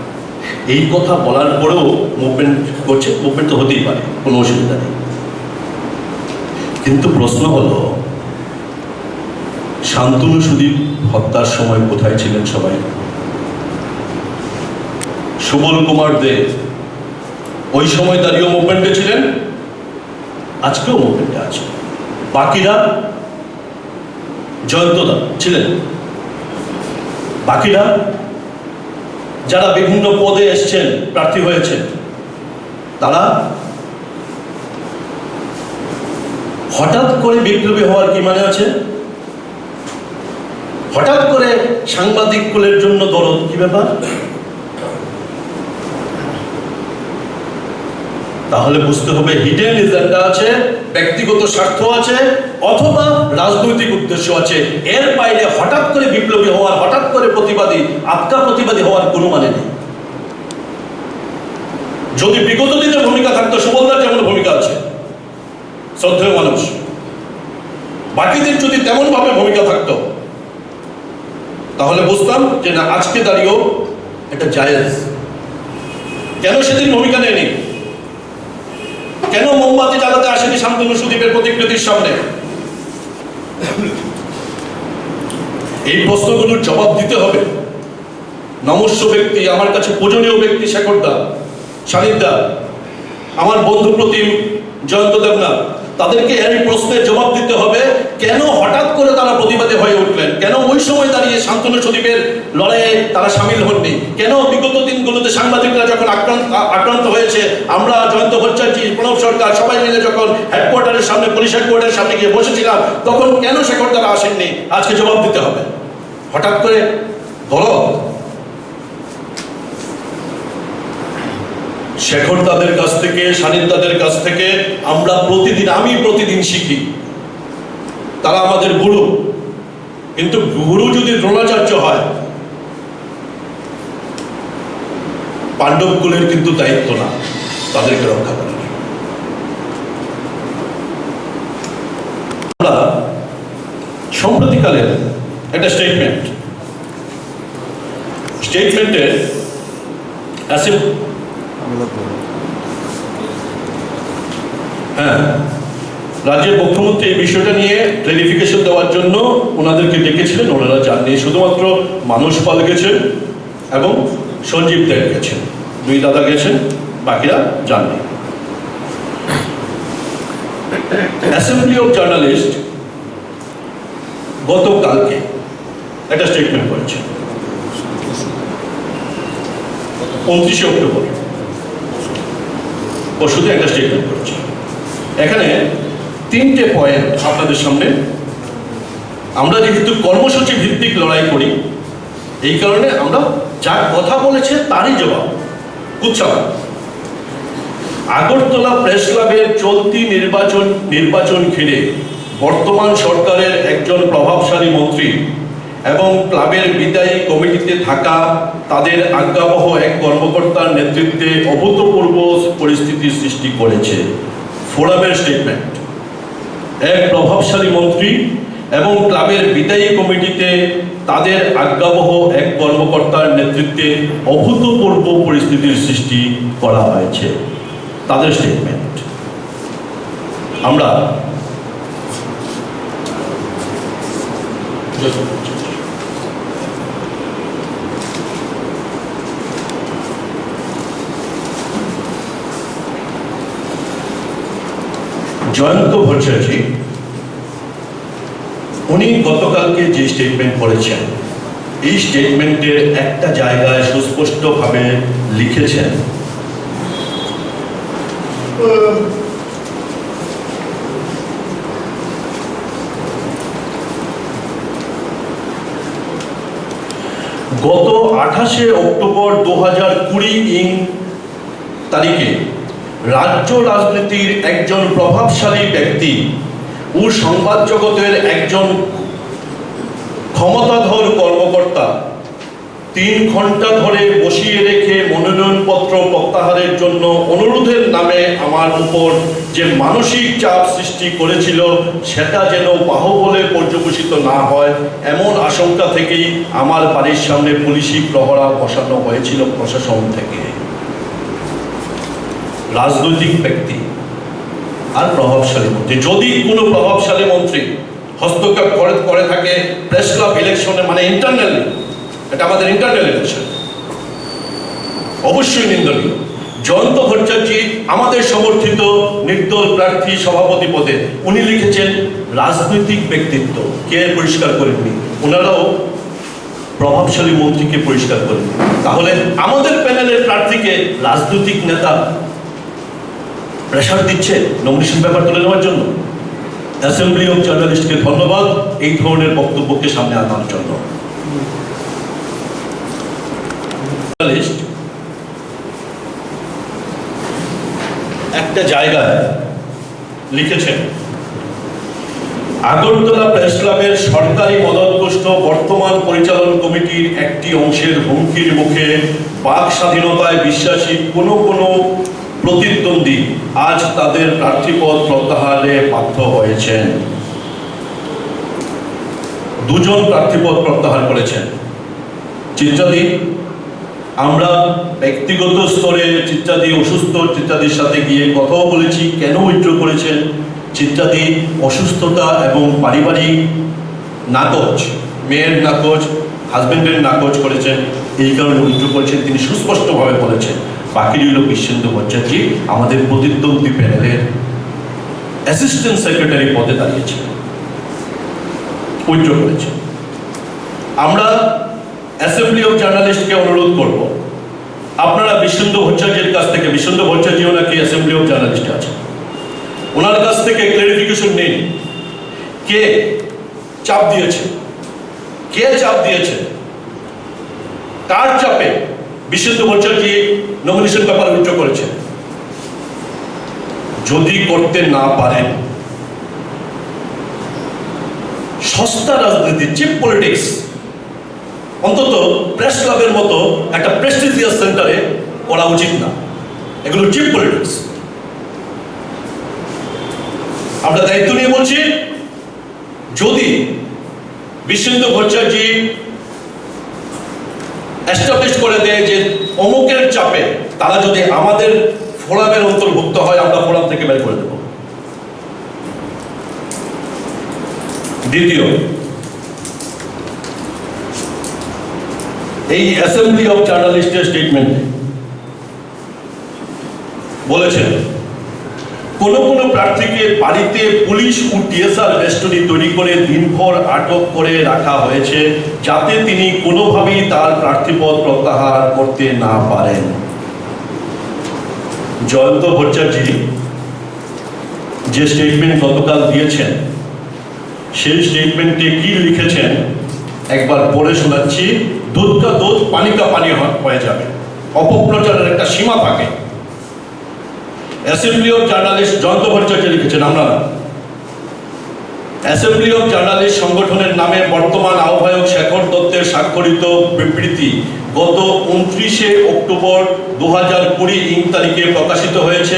Speaker 1: এই কথা বলার পরেও মুভমেন্ট করছে, মুভমেন্ট তো হতেই পারে, কোনো অসুবিধা নেই। কিন্তু প্রশ্ন হলো শান্তনু সুদীপ হত্যার সময় কোথায় ছিলেন সবাই? সুবল কুমার দে ওই সময় দাঁড়িয়েও মুভমেন্টে ছিলেন, আজকেও মুভমেন্টে আছে। বাকিরা, জয়ন্তদা ছিলেন, বাকিরা যারা বিভিন্ন পদে এসছেন, প্রার্থী হয়েছেন, তারা হঠাৎ করে বিপ্লবী হওয়ার কি মানে আছে? হঠাৎ করে সাংবাদিক কুলের জন্য দরদ, কি ব্যাপার? তাহলে বুঝতে হবে হিডেন এজেন্ডা আছে, ব্যক্তিগত স্বার্থ আছে, অথবা রাজনৈতিক উদ্দেশ্য আছে। এর বাইরে হঠাৎ করে বিপ্লবী হওয়ার, হঠাৎ করে প্রতিবাদী, আটকা প্রতিবাদী হওয়ার কোনো মানে নেই। যদি বিগত দিনের ভূমিকা থাকতো, সুবলদার যেমন ভূমিকা আছে, শ্রদ্ধেয় মানুষ, বাকিদের যদি তেমন ভাবে ভূমিকা থাকতো তাহলে বুঝতাম যে না, আজকে দাঁড়িয়েও এটা জায়েজ। কেন সেদিন ভূমিকা নেয়নি? কেন মোমবাতি জ্বালাতে আসেনি শান্তনু সুদীপের প্রতিকৃতির সামনে? এই প্রশ্নগুলোর জবাব দিতে হবে। নমস্য ব্যক্তি, আমার কাছে পূজনীয় ব্যক্তি শেখরদা, সানিদা, আমার বন্ধু প্রতিম জয়ন্ত দেবনাথ, তাদেরকে এই প্রশ্নের জবাব দিতে হবে। কেন হঠাৎ করে তারা প্রতিবাদী হয়ে উঠলেন? কেন ওই সময় দাঁড়িয়ে শান্তনু সুদীপের লড়াইয়ে তারা সামিল হননি? কেন বিগত দিনগুলোতে সাংবাদিকরা যখন আক্রান্ত হয়েছে, আমরা জয়ন্ত ভট্টাচার্য, প্রণব সরকার সবাই মিলে যখন হেডকোয়ার্টারের সামনে, পুলিশ হেডকোয়ার্টারের সামনে গিয়ে বসেছিলাম, তখন কেন শেখর তারা আসেননি? আজকে জবাব দিতে হবে। হঠাৎ করে দরদ। শেখর তাদের কাছ থেকে, সানিদ তাদের কাছ থেকে আমরা প্রতিদিন, আমি প্রতিদিন শিখি। তারা আমাদের গুরু, কিন্তু গুরু যদি দ্রোণাচার্য হয়, পাণ্ডব কুলের কিন্তু দায়িত্ব না তাদেরকে রক্ষা করা। আমরা সম্প্রতিকালের একটা স্টেটমেন্টে রাজ্যের মুখ্যমন্ত্রী এই বিষয়টা নিয়ে ক্লারিফিকেশন দেওয়ার জন্য ওনাদেরকে ডেকেছিলেন, ওনারা যাননি। শুধুমাত্র মানুষ পাল গেছেন এবং সঞ্জীব দেব গেছেন, দুই দাদা গেছেন, বাকিরা যাননি। অ্যাসেম্বলি অফ জার্নালিস্ট গতকালকে একটা স্টেটমেন্ট করেছে, 29শে অক্টোবর পরশুদিন একটা স্টেটমেন্ট করেছে। এখানে 3টে পয়েন্ট আপনাদের সামনে। আমরা যেহেতু কর্মসূচি ভিত্তিক লড়াই করি, এই কারণে আমরা যা কথা বলেছে তারই জবাব। কুচ্ছাবা, আগরতলা প্রেস ক্লাবের চলতি নির্বাচন ঘিরে বর্তমান সরকারের একজন প্রভাবশালী মন্ত্রী এবং ক্লাবের বিদায়ী কমিটিতে থাকা তাদের আজ্ঞাবহ এক কর্মকর্তার নেতৃত্বে অভূতপূর্ব পরিস্থিতির সৃষ্টি করেছে। ফোরামের স্টেটমেন্ট, এক প্রভাবশালী মন্ত্রী এবং ক্লাবের বিদায়ী কমিটিতে তাদের আজ্ঞাবহ এক কর্মকর্তার নেতৃত্বে অভূতপূর্ব পরিস্থিতির সৃষ্টি করা হয়েছে। তাদের স্টেটমেন্ট আমরা জয়ন্ত ভট্টাচার্য উনি গতকালকে যে স্টেটমেন্ট করেছেন, এই স্টেটমেন্টের একটা জায়গায় সুস্পষ্টভাবে লিখেছেন গত 28শে অক্টোবর 2020 তারিখে রাজ্য রাজনীতির একজন প্রভাবশালী ব্যক্তি ও সংবাদ জগতের একজন ক্ষমতাধর কর্মকর্তা 3 ঘন্টা ধরে বসিয়ে রেখে মনোনয়নপত্র প্রত্যাহারের জন্য অনুরোধের নামে আমার উপর যে মানসিক চাপ সৃষ্টি করেছিল, সেটা যেন বাহুবলে পর্যবেসিত না হয় এমন আশঙ্কা থেকেই আমার বাড়ির সামনে পুলিশি প্রহরা বসানো হয়েছিল প্রশাসন থেকে। রাজনৈতিক ব্যক্তি আর প্রভাবশালী মন্ত্রী, যদি কোনো প্রভাবশালী মন্ত্রী হস্তক্ষেপ করে থাকে প্রেস ক্লাব ইলেকশনে, মানে ইন্টারনালি, এটা আমাদের ইন্টারনাল ইলেকশন, অবশ্যই নিন্দনীয়। জয়ন্ত ভট্টাচার্য আমাদের সমর্থিত নির্দল প্রার্থী সভাপতি পদে, উনি লিখেছেন রাজনৈতিক ব্যক্তিত্ব। কে পরিষ্কার করেননি? ওনারাও প্রভাবশালী মন্ত্রীকে পরিষ্কার করেননি। তাহলে আমাদের প্যানেলের প্রার্থীকে রাজনৈতিক নেতা প্রেশার দিচ্ছে নমিনেশন পেপার তুলে নেওয়ার জন্য। অ্যাসেম্বলি অফ জার্নালিস্টকে ধন্যবাদ এই ধরনের বক্তব্যকে সামনে আনার জন্য। একটা জায়গায় লিখেছেন আগরতলা প্রেস ক্লাবের সরকারি মদতপুষ্ট বর্তমান পরিচালন কমিটির একটি অংশের হুমকির মুখে বাক স্বাধীনতায় বিশ্বাসী কোনো প্রতিদ্বন্দ্বী আজ তাদের প্রার্থীপদ প্রত্যাহারে বাধ্য হয়েছেন। 2 জন প্রার্থীপদ প্রত্যাহার করেছেন। চিত্রাদি, আমরা ব্যক্তিগত স্তরে চিত্রাদি অসুস্থ, চিত্রাদির সাথে গিয়ে কথাও বলেছি কেন উইথড্র করেছেন। চিত্রাদি অসুস্থতা এবং পারিবারিক নাকচ, মেয়ের নাকচ, হাজবেন্ডের নাকচ করেছেন, এই কারণে উইথড্র করেছেন। তিনি সুস্পষ্টভাবে বলেছেন। বাকি রইল কৃষ্ণেন্দু ভট্টাচার্য, আমাদের প্রতিদ্বন্দ্বী প্যানেলের অ্যাসিস্ট্যান্ট সেক্রেটারি পদে দাঁড়িয়েছেন, উইথড্র করেছেন। আমরা অ্যাসেম্বলি অফ জার্নালিস্টকে অনুরোধ করব, আপনারা কৃষ্ণেন্দু ভট্টাচার্যের কাছ থেকে, কৃষ্ণেন্দু ভট্টাচার্য নাকি অ্যাসেম্বলি অফ জার্নালিস্টে আছেন, ওনার কাছ থেকে ক্লারিফিকেশন নিন। কে চাপ দিয়েছে? কে চাপ দিয়েছে? কার চাপে Krishnendu Bhattacharya nomination paper withdraw করেছে? যদি করতে না পারেন, সস্তা রাজনীতি, চিপ পলিটিক্স অন্তত প্রেস ক্লাবের মতো একটা প্রেস্টিজিয়াস সেন্টারে করা উচিত না। এগুলো চিপ পলিটিক্স। আমরা দায়িত্ব নিয়ে বলছি, যদি কৃষ্ণেন্দু ভট্টাচার্য এস্টাবলিশ করে দেয় যে অমুকের চাপে তারা যদি আমাদের ফোরামের অন্তর্ভুক্ত হয়, আমরা ফোরাম থেকে বের করে দেব। দ্বিতীয়, এই অ্যাসেম্বলি অফ জার্নালিস্টের স্টেটমেন্টে বলেছেন কোন প্রার্থীকে বাড়িতে পুলিশ ও টিএসআর বেষ্টনী তৈরি করে দিনভর আটক করে রাখা হয়েছে যাতে তিনি কোনোভাবেই তার প্রার্থীপদ প্রত্যাহার করতে না পারেন। জয়ন্ত ভট্টাচার্য যে স্টেটমেন্ট গতকাল দিয়েছেন, সেই স্টেটমেন্টে কি লিখেছেন একবার পড়ে শোনাচ্ছি। দুধ কা দুধ, পানি কা পানি হয়ে যাবে। অপপ্রচারের একটা সীমা থাকে। Assembly of journalist Jayanta Bhattacharya লিখেছেন, আমরা অ্যাসেম্বলি অফ জার্নালিস্ট সংগঠনের নামে বর্তমান আহ্বায়ক শেখর দত্তের স্বাক্ষরিত বিবৃতি গত 29শে অক্টোবর 2020 তারিখে প্রকাশিত হয়েছে।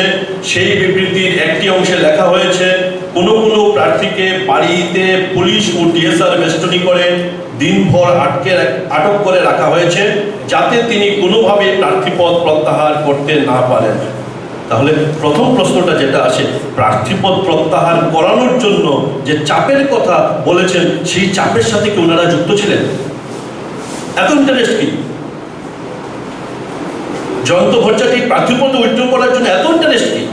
Speaker 1: সেই বিবৃতির একটি অংশে লেখা হয়েছে, কোনো প্রার্থীকে বাড়িতে পুলিশ ও টিএসআর বেষ্টনী করে দিনভর আটক করে রাখা হয়েছে, যাতে তিনি কোনোভাবে প্রার্থীপদ প্রত্যাহার করতে না পারেন। তাহলে প্রথম প্রশ্নটা যেটা আসে, প্রার্থীপদ প্রত্যাহার করানোর জন্য যে চাপের কথা বলেছেন, সেই চাপের সাথে কি ওনারা যুক্ত ছিলেন? এত ইন্টারেস্ট কি জয়ন্ত ভট্টাচার্য প্রার্থীপদ উইথড্র করার জন্য এত ইন্টারেস্ট কি?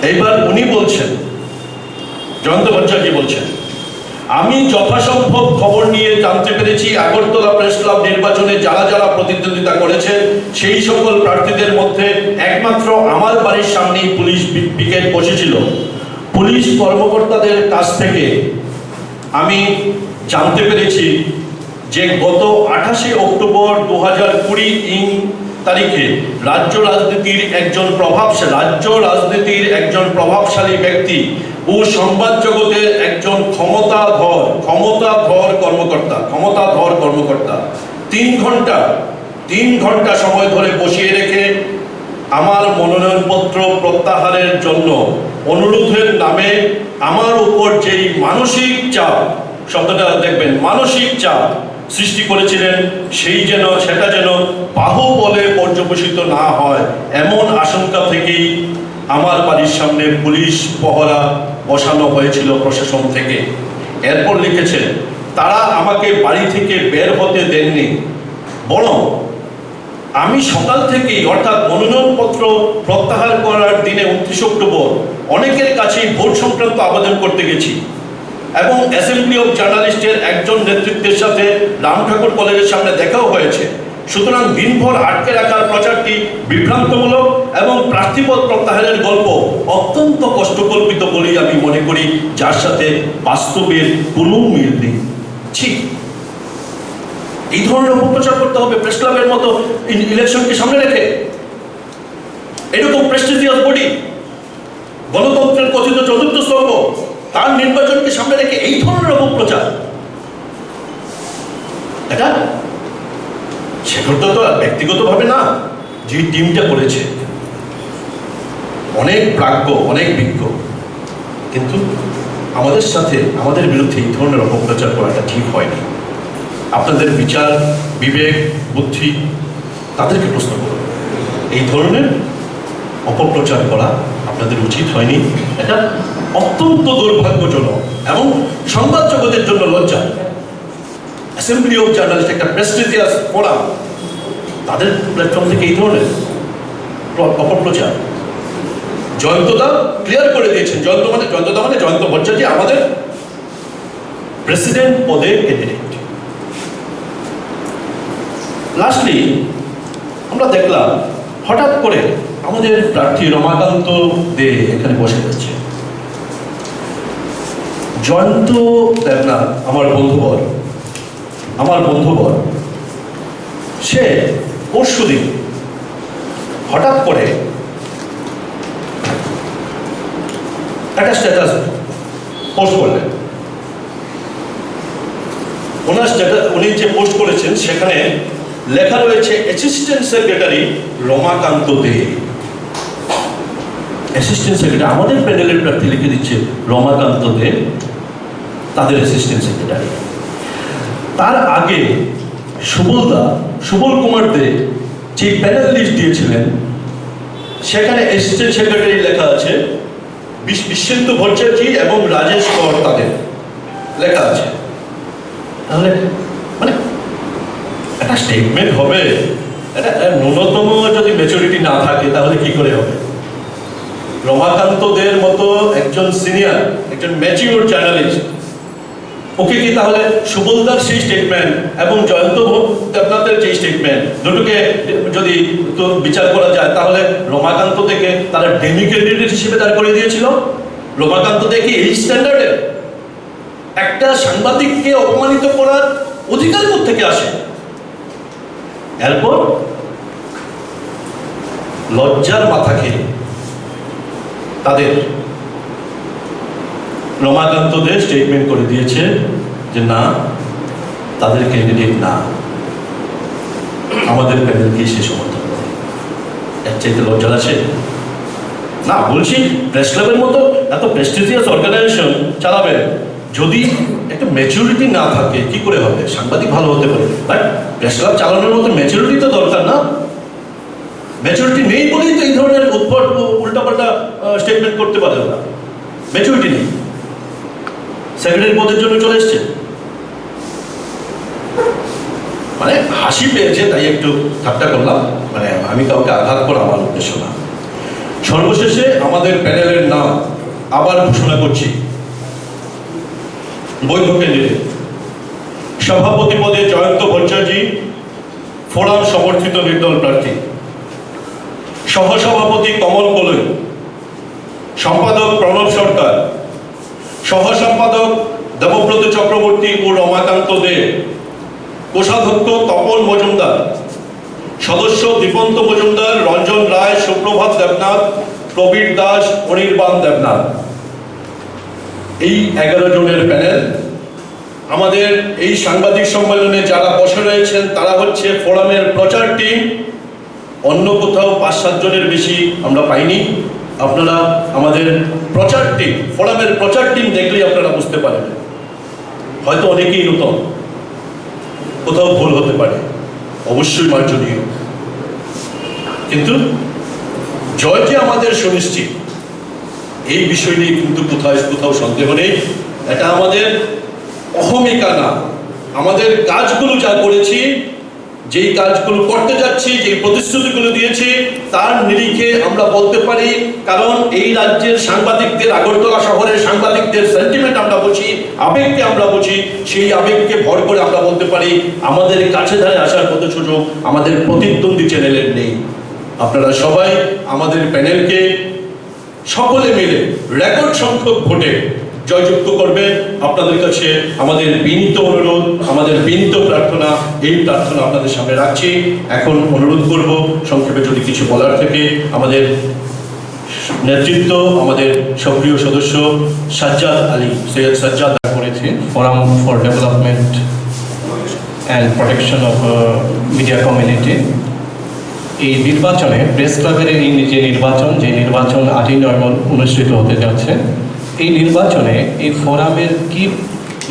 Speaker 1: এইবার উনি বলছেন, জয়ন্ত ভট্টাচার্য বলছেন, আমি যথাসম্ভব খবর নিয়ে জানতে পেরেছি আগরতলা প্রেস ক্লাব নির্বাচনে যারা যারা প্রতিদ্বন্দ্বিতা করেছে সেই সকল প্রার্থীদের মধ্যে একমাত্র আমার বাড়ির সামনেই পুলিশ পিকেট বসেছিল। পুলিশ কর্মকর্তাদের কাছ থেকে আমি জানতে পেরেছি যে গত 28শে অক্টোবর 2020 তারিখে রাজ্য রাজনীতির একজন প্রভাবশালী ব্যক্তি ও সংবাদ জগতের একজন ক্ষমতাধর কর্মকর্তা 3 ঘন্টা সময় ধরে বসিয়ে রেখে আমার মনোনয়নপত্র প্রত্যাহারের জন্য অনুরোধের নামে আমার উপর যেই মানসিক চাপ, শব্দটা দেখবেন, মানসিক চাপ সৃষ্টি করেছিলেন, সেটা যেন বাহুবলে পর্যবেসিত না হয় এমন আশঙ্কা থেকেই আমার বাড়ির সামনে পুলিশ পহরা বসানো হয়েছিল প্রশাসন থেকে। এরপর লিখেছেন, তারা আমাকে বাড়ি থেকে বের হতে দেননি, বরং আমি সকাল থেকেই, অর্থাৎ মনোনয়নপত্র প্রত্যাহার করার দিনে 29 অক্টোবর অনেকের কাছেই ভোট সংক্রান্ত আবেদন করতে গেছি এবং অ্যাসেম্বলি অফ জার্নালিস্টের একজন নেতৃত্বের সাথে রাম ঠাকুর কলেজের সামনে দেখাও হয়েছে। সুতরাং দিনভর আটকে রাখার প্রচারটি বিভ্রান্তমূলক এবং প্রার্থীপদ প্রত্যাহারের গল্প অত্যন্ত কষ্টকল্পিত বলেই আমি মনে করি, যার সাথে বাস্তবের কোনো মিল নেই। ঠিক এই ধরনের অপপ্রচার করতে হবে প্রেস ক্লাবের মতো ইলেকশনকে সামনে রেখে? এরকম প্রেস্টিজিয়াস বডি, গণতন্ত্রের কথিত চতুর্থ স্তম্ভ, তার নির্বাচনকে সামনে রেখে এই ধরনের অপপ্রচার, এটা শেখর দত্ত ব্যক্তিগতভাবে না, যে টিমটা করেছে অনেক প্রাজ্ঞ, অনেক বিজ্ঞ, কিন্তু আমাদের বিরুদ্ধে এই ধরনের অপপ্রচার করাটা ঠিক হয়নি। আপনাদের বিচার, বিবেক, বুদ্ধি, তাদেরকে প্রশ্ন করুন। এই ধরনের অপপ্রচার করা আপনাদের উচিত হয়নি। এটা অত্যন্ত দুর্ভাগ্যজনক এবং সংবাদ জগতের জন্য লজ্জা। অ্যাসেম্বলি অফ জার্নালিস্ট একটা প্রেস্টিজিয়াস ফোরাম, তাদের প্ল্যাটফর্ম থেকে এই ধরনের অপপ্রচার। জয়ন্তদা ক্লিয়ার করে দিয়েছেন, জয়ন্ত ভট্টাচার্য আমাদের প্রেসিডেন্ট পদে ক্যান্ডিডেট। লাস্টলি আমরা দেখলাম হঠাৎ করে আমাদের প্রার্থী রমাকান্ত দে এখানে বসে যাচ্ছে। জয়ন্ত দেবনাথ আমার বন্ধুবর, সে পরশুদিন হঠাৎ করে একটা স্ট্যাটাস পোস্ট করলেন। উনি যে পোস্ট করেছেন সেখানে লেখা রয়েছে অ্যাসিস্ট্যান্ট সেক্রেটারি রমাকান্ত দে। অ্যাসিস্ট্যান্ট সেক্রেটারি, আমাদের প্যানেলের প্রার্থী লিখে দিচ্ছে রমাকান্ত দে তাদের অ্যাসিস্ট্যান্ট সেক্রেটারি। তার আগে সুবল কুমার দে যে প্যানেল লিস্ট দিয়েছিলেন সেখানে অ্যাসিস্ট্যান্ট সেক্রেটারি লেখা আছে বিশ্বেন্দু ভট্টাচার্য এবং রাজেশ কর, তাদের লেখা আছে। তাহলে মানে একটা স্টেটমেন্ট হবে, এটা ন্যূনতম যদি ম্যাচুরিটি না থাকে তাহলে কি করে হবে? রমাকান্ত দের মতো একজন সিনিয়র, একজন ম্যাচিউর জার্নালিস্ট, ওকে কি তাহলে সুবলদার সেই স্টেটমেন্ট এবং জয়ন্ত দেবনাথের যে স্টেটমেন্ট, দুটোকে যদি তো বিচার করা যায়, তাহলে রমাকান্ত থেকে তারা ডেমি ক্যান্ডিডেট হিসেবে দাঁড় করে দিয়েছিল? রমাকান্ত দেখি এই স্ট্যান্ডার্ডে একটা সাংবাদিককে অপমানিত করার অধিকার থেকে আসে? এরপর লজ্জার মাথা খেয়ে তাদের রমাকান্ত দে স্টেটমেন্ট করে দিয়েছে যে না, তাদের ক্যান্ডিডেট না, আমাদের প্যানেলকেই সে সমর্থন করে। এর চাইতে লজ্জা আছে? না, বলছি প্রেস ক্লাবের মতো এত প্রেস্টিজিয়াস অর্গানাইজেশন চালাবে, যদি একটা ম্যাচুরিটি না থাকে কি করে হবে? সাংবাদিক ভালো হতে পারে, বাট প্রেস ক্লাব চালানোর মতো ম্যাচুরিটি তো দরকার না? ম্যাচুরিটি নেই বলেই তো এই ধরনের উদ্ভট উল্টাপাল্টা স্টেটমেন্ট করতে পারে না। ম্যাচুরিটি নেই, সেক্রেটারি পদের জন্য চলে এসছে, মানে হাসি পেয়েছে তাই একটু ঠাট্টা করলাম, মানে আমি কাউকে আঘাত করা আমার উদ্দেশ্য না। সর্বশেষে আমাদের প্যানেলের নাম আবার ঘোষণা করছি, বৈধ ক্যান্ডিডেট সভাপতি পদে জয়ন্ত ভট্টাচার্য, ফোরাম সমর্থিত নির্দল প্রার্থী। সহসভাপতি কমল কোলই, সম্পাদক প্রণব সরকার, সহ সম্পাদক দেবব্রত চক্রবর্তী ও রমাকান্ত দে, কোষাধ্যক্ষ তপন মজুমদার, সদস্য দীপন্ত মজুমদার, রঞ্জন রায়, সুপ্রভাত দেবনাথ, প্রবীর দাস, অনির্বাণ দেবনাথ। এই 11 জনের প্যানেল। আমাদের এই সাংবাদিক সম্মেলনে যারা বসে রয়েছেন তারা হচ্ছে ফোরামের প্রচার টিম। অন্য কোথাও 5-7 জনের বেশি আমরা পাইনি। আপনারা আমাদের প্রচার টিম, ফোরামের প্রচার টিম দেখলেই আপনারা বুঝতে পারেন। হয়তো অনেকেই নতুন, কোথাও ভুল হতে পারে, অবশ্যই মার্জনীয়, কিন্তু জয় যে আমাদের সুনিশ্চিত এই বিষয় নিয়ে কিন্তু কোথাও সন্দেহ নেই। এটা আমাদের অহমিকা না, আমাদের কাজগুলো যা করেছি, যেই কাজগুলো করতে যাচ্ছি, যে প্রতিশ্রুতিগুলো দিয়েছি, তার নিরিখে আমরা বলতে পারি। কারণ এই রাজ্যের সাংবাদিকদের, আগরতলা শহরের সাংবাদিকদের সেন্টিমেন্ট আমরা বুঝি, আবেগকে আমরা বুঝি, সেই আবেগকে ভর করে আমরা বলতে পারি আমাদের কাছে ধারে আসার কত সুযোগ আমাদের প্রতিদ্বন্দ্বী চ্যানেলের নেই। আপনারা সবাই আমাদের প্যানেলকে সকলে মিলে রেকর্ড সংখ্যক ভোটে জয়যুক্ত করবেন। আপনাদের কাছে আমাদের বিনীত অনুরোধ, আমাদের বিনীত প্রার্থনা, এই প্রার্থনা আপনাদের সামনে রাখছি। এখন অনুরোধ করব সংক্ষেপে যদি কিছু বলার থেকে আমাদের নেতৃত্ব, আমাদের সক্রিয় সদস্য সাজ্জাদ আলী, সৈয়দ সাজ্জাদ করেছি।
Speaker 2: Forum for development and protection of media community. এই নির্বাচনে প্রেস ক্লাবের এই যে নির্বাচন 8ই নভেম্বর অনুষ্ঠিত হতে যাচ্ছে, এই নির্বাচনে এই ফোরামের কি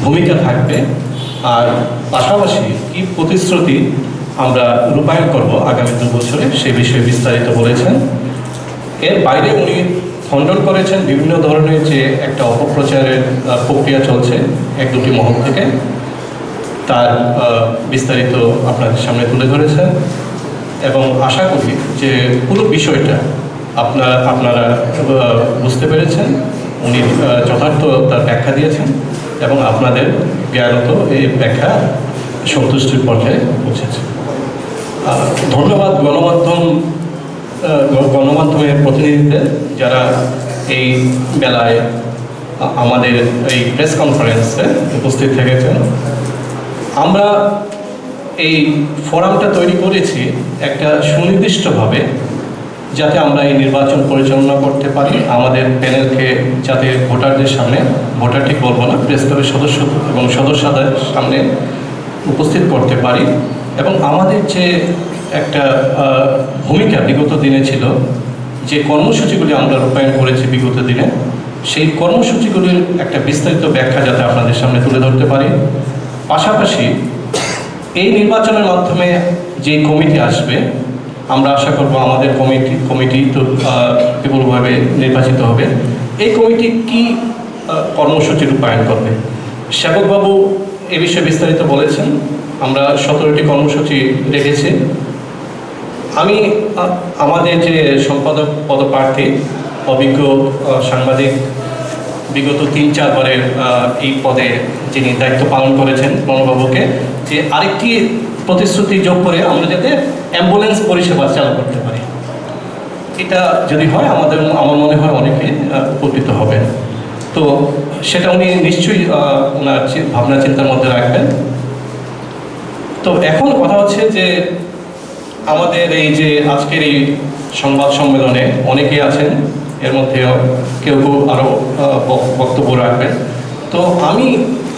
Speaker 2: ভূমিকা থাকবে আর পাশাপাশি কি প্রতিশ্রুতি আমরা রূপায়ণ করব আগামী 2 বছরে, সে বিষয়ে বিস্তারিত বলেছেন। এর বাইরে উনি খণ্ডন করেছেন বিভিন্ন ধরনের যে একটা অপপ্রচারের প্রক্রিয়া চলছে 1-2টি মহল থেকে, তার বিস্তারিত আপনাদের সামনে তুলে ধরেছেন এবং আশা করি যে পুরো বিষয়টা আপনারা বুঝতে পেরেছেন। উনি যথার্থ তার ব্যাখ্যা দিয়েছেন এবং আপনাদের জ্ঞানত এই ব্যাখ্যা সন্তুষ্টির পর্যায়ে পৌঁছেছে। ধন্যবাদ গণমাধ্যমের প্রতিনিধিদের যারা এই বেলায় আমাদের এই প্রেস কনফারেন্সে উপস্থিত থেকেছেন। আমরা এই ফোরামটা তৈরি করেছি একটা সুনির্দিষ্টভাবে, যাতে আমরা এই নির্বাচন পরিচালনা করতে পারি, আমাদের প্যানেলকে যাতে ভোটারদের সামনে, ভোটার ঠিক বলবো না, প্রেস ক্লাবের সদস্য এবং সদস্যদের সামনে উপস্থিত করতে পারি। এবং আমাদের যে একটা ভূমিকা বিগত দিনে ছিল, যে কর্মসূচিগুলি আমরা রূপায়ণ করেছি বিগত দিনে, সেই কর্মসূচিগুলির একটা বিস্তারিত ব্যাখ্যা যাতে আপনাদের সামনে তুলে ধরতে পারি। পাশাপাশি এই নির্বাচনের মাধ্যমে যে কমিটি আসবে, আমরা আশা করব আমাদের কমিটি তো বিপুলভাবে নির্বাচিত হবে। এই কমিটি কি কর্মসূচি রূপায়ণ করবে, সেবকবাবু এ বিষয়ে বিস্তারিত বলেছেন। আমরা 17টি কর্মসূচি রেখেছি। আমি আমাদের যে সম্পাদক পদপ্রার্থী, অভিজ্ঞ সাংবাদিক, বিগত 3-4 বারের এই পদে যিনি দায়িত্ব পালন করেছেন প্রণববাবুকে, যে আরেকটি প্রতিশ্রুতি যোগ করে আমরা যাতে অ্যাম্বুলেন্স পরিষেবা চালু করতে পারি। এটা যদি হয় আমার মনে হয় অনেকে উপকৃত হবেন। তো সেটা উনি নিশ্চয়ই ওনার ভাবনা চিন্তার মধ্যে রাখবেন। তো এখন কথা হচ্ছে যে আমাদের এই যে আজকের এই সংবাদ সম্মেলনে অনেকেই আছেন এর মধ্যে কেউ কেউ আরও বক্তব্য রাখবেন। তো আমি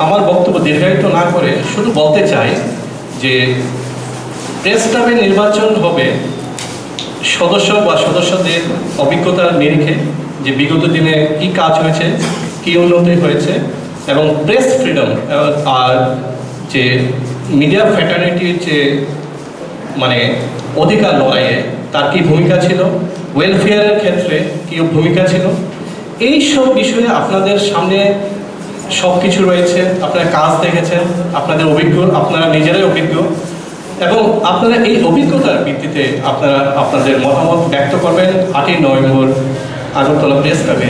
Speaker 2: আমার বক্তব্য দীর্ঘায়িত না করে শুধু বলতে চাই যে প্রেস ক্লাবের নির্বাচন হবে সদস্য বা সদস্যদের অভিজ্ঞতার নিরিখে, যে বিগত দিনে কী কাজ হয়েছে, কী উন্নতি হয়েছে, এবং প্রেস ফ্রিডম আর যে মিডিয়া ফ্র্যাটার্নিটির যে মানে অধিকার লড়াইয়ে তার কী ভূমিকা ছিল, ওয়েলফেয়ারের ক্ষেত্রে কী ভূমিকা ছিল, এই সব বিষয়ে আপনাদের সামনে সব কিছু রয়েছে। আপনারা কাজ দেখেছেন, আপনাদের অভিজ্ঞ, আপনারা নিজেরাই অভিজ্ঞ, এবং আপনারা এই অভিজ্ঞতার ভিত্তিতে আপনারা আপনাদের মতামত ব্যক্ত করবেন 8ই নভেম্বর আগরতলা প্রেস ক্লাবে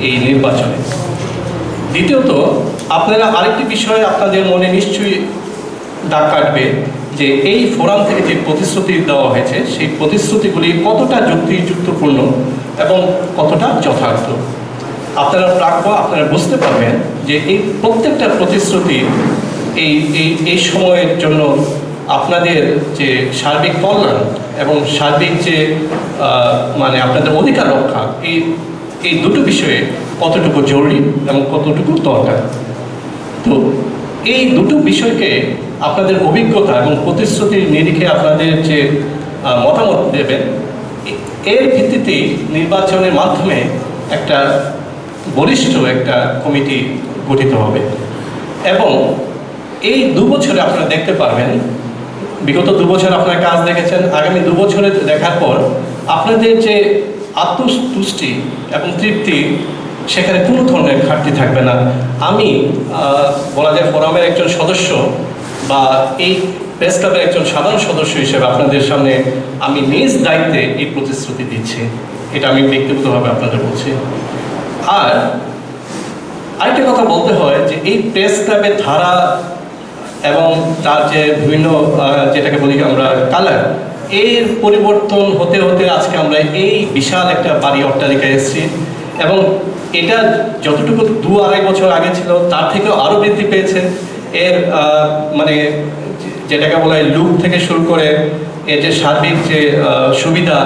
Speaker 2: এই নির্বাচনে। দ্বিতীয়ত, আপনারা আরেকটি বিষয় আপনাদের মনে নিশ্চয়ই দাগ কাটবে যে এই ফোরাম থেকে যে প্রতিশ্রুতি দেওয়া হয়েছে সেই প্রতিশ্রুতিগুলি কতটা যুক্তিযুক্তপূর্ণ এবং কতটা যথার্থ। আপনারা প্রাপ্য, আপনারা বুঝতে পারবেন যে এই প্রত্যেকটা প্রতিশ্রুতি এই সময়ের জন্য আপনাদের যে সার্বিক কল্যাণ এবং সার্বিক যে মানে আপনাদের অধিকার রক্ষা, এই দুটো বিষয়ে কতটুকু জরুরি এবং কতটুকু দরকার। তো এই দুটো বিষয়কে আপনাদের অভিজ্ঞতা এবং প্রতিশ্রুতির নিরিখে আপনাদের যে মতামত দেবেন, এর ভিত্তিতে নির্বাচনের মাধ্যমে একটা বলিষ্ঠ একটা কমিটি গঠিত হবে। এবং এই 2 বছরে আপনারা দেখতে পারবেন, বিগত 2 বছর আপনারা কাজ দেখেছেন, আগামী 2 বছরে দেখার পর আপনাদের যে আত্মতুষ্টি এবং তৃপ্তি, সেখানে কোনো ধরনের ঘাটতি থাকবে না। আমি বলা যায় ফোরামের একজন সদস্য বা এই প্রেস ক্লাবের একজন সাধারণ সদস্য হিসেবে আপনাদের সামনে আমি নিজ দায়িত্বে এই প্রতিশ্রুতি দিচ্ছি, এটা আমি ব্যক্তিগতভাবে আপনাদের বলছি। আর আরেকটা কথা বলতে হয় যে এই প্রেস ক্লাবের ধারা এবং তার যে বিভিন্ন যেটাকে বলি আমরা কালার, এর পরিবর্তন হতে হতে আজকে আমরা এই বিশাল একটা বাড়ি অট্টালিকায় এসেছি, এবং এটা যতটুকু 2-2.5 বছর আগে ছিল তার থেকেও আরও বৃদ্ধি পেয়েছে। এর মানে যেটাকে বলা হয় লুক থেকে শুরু করে এর যে সার্বিক যে সুবিধা,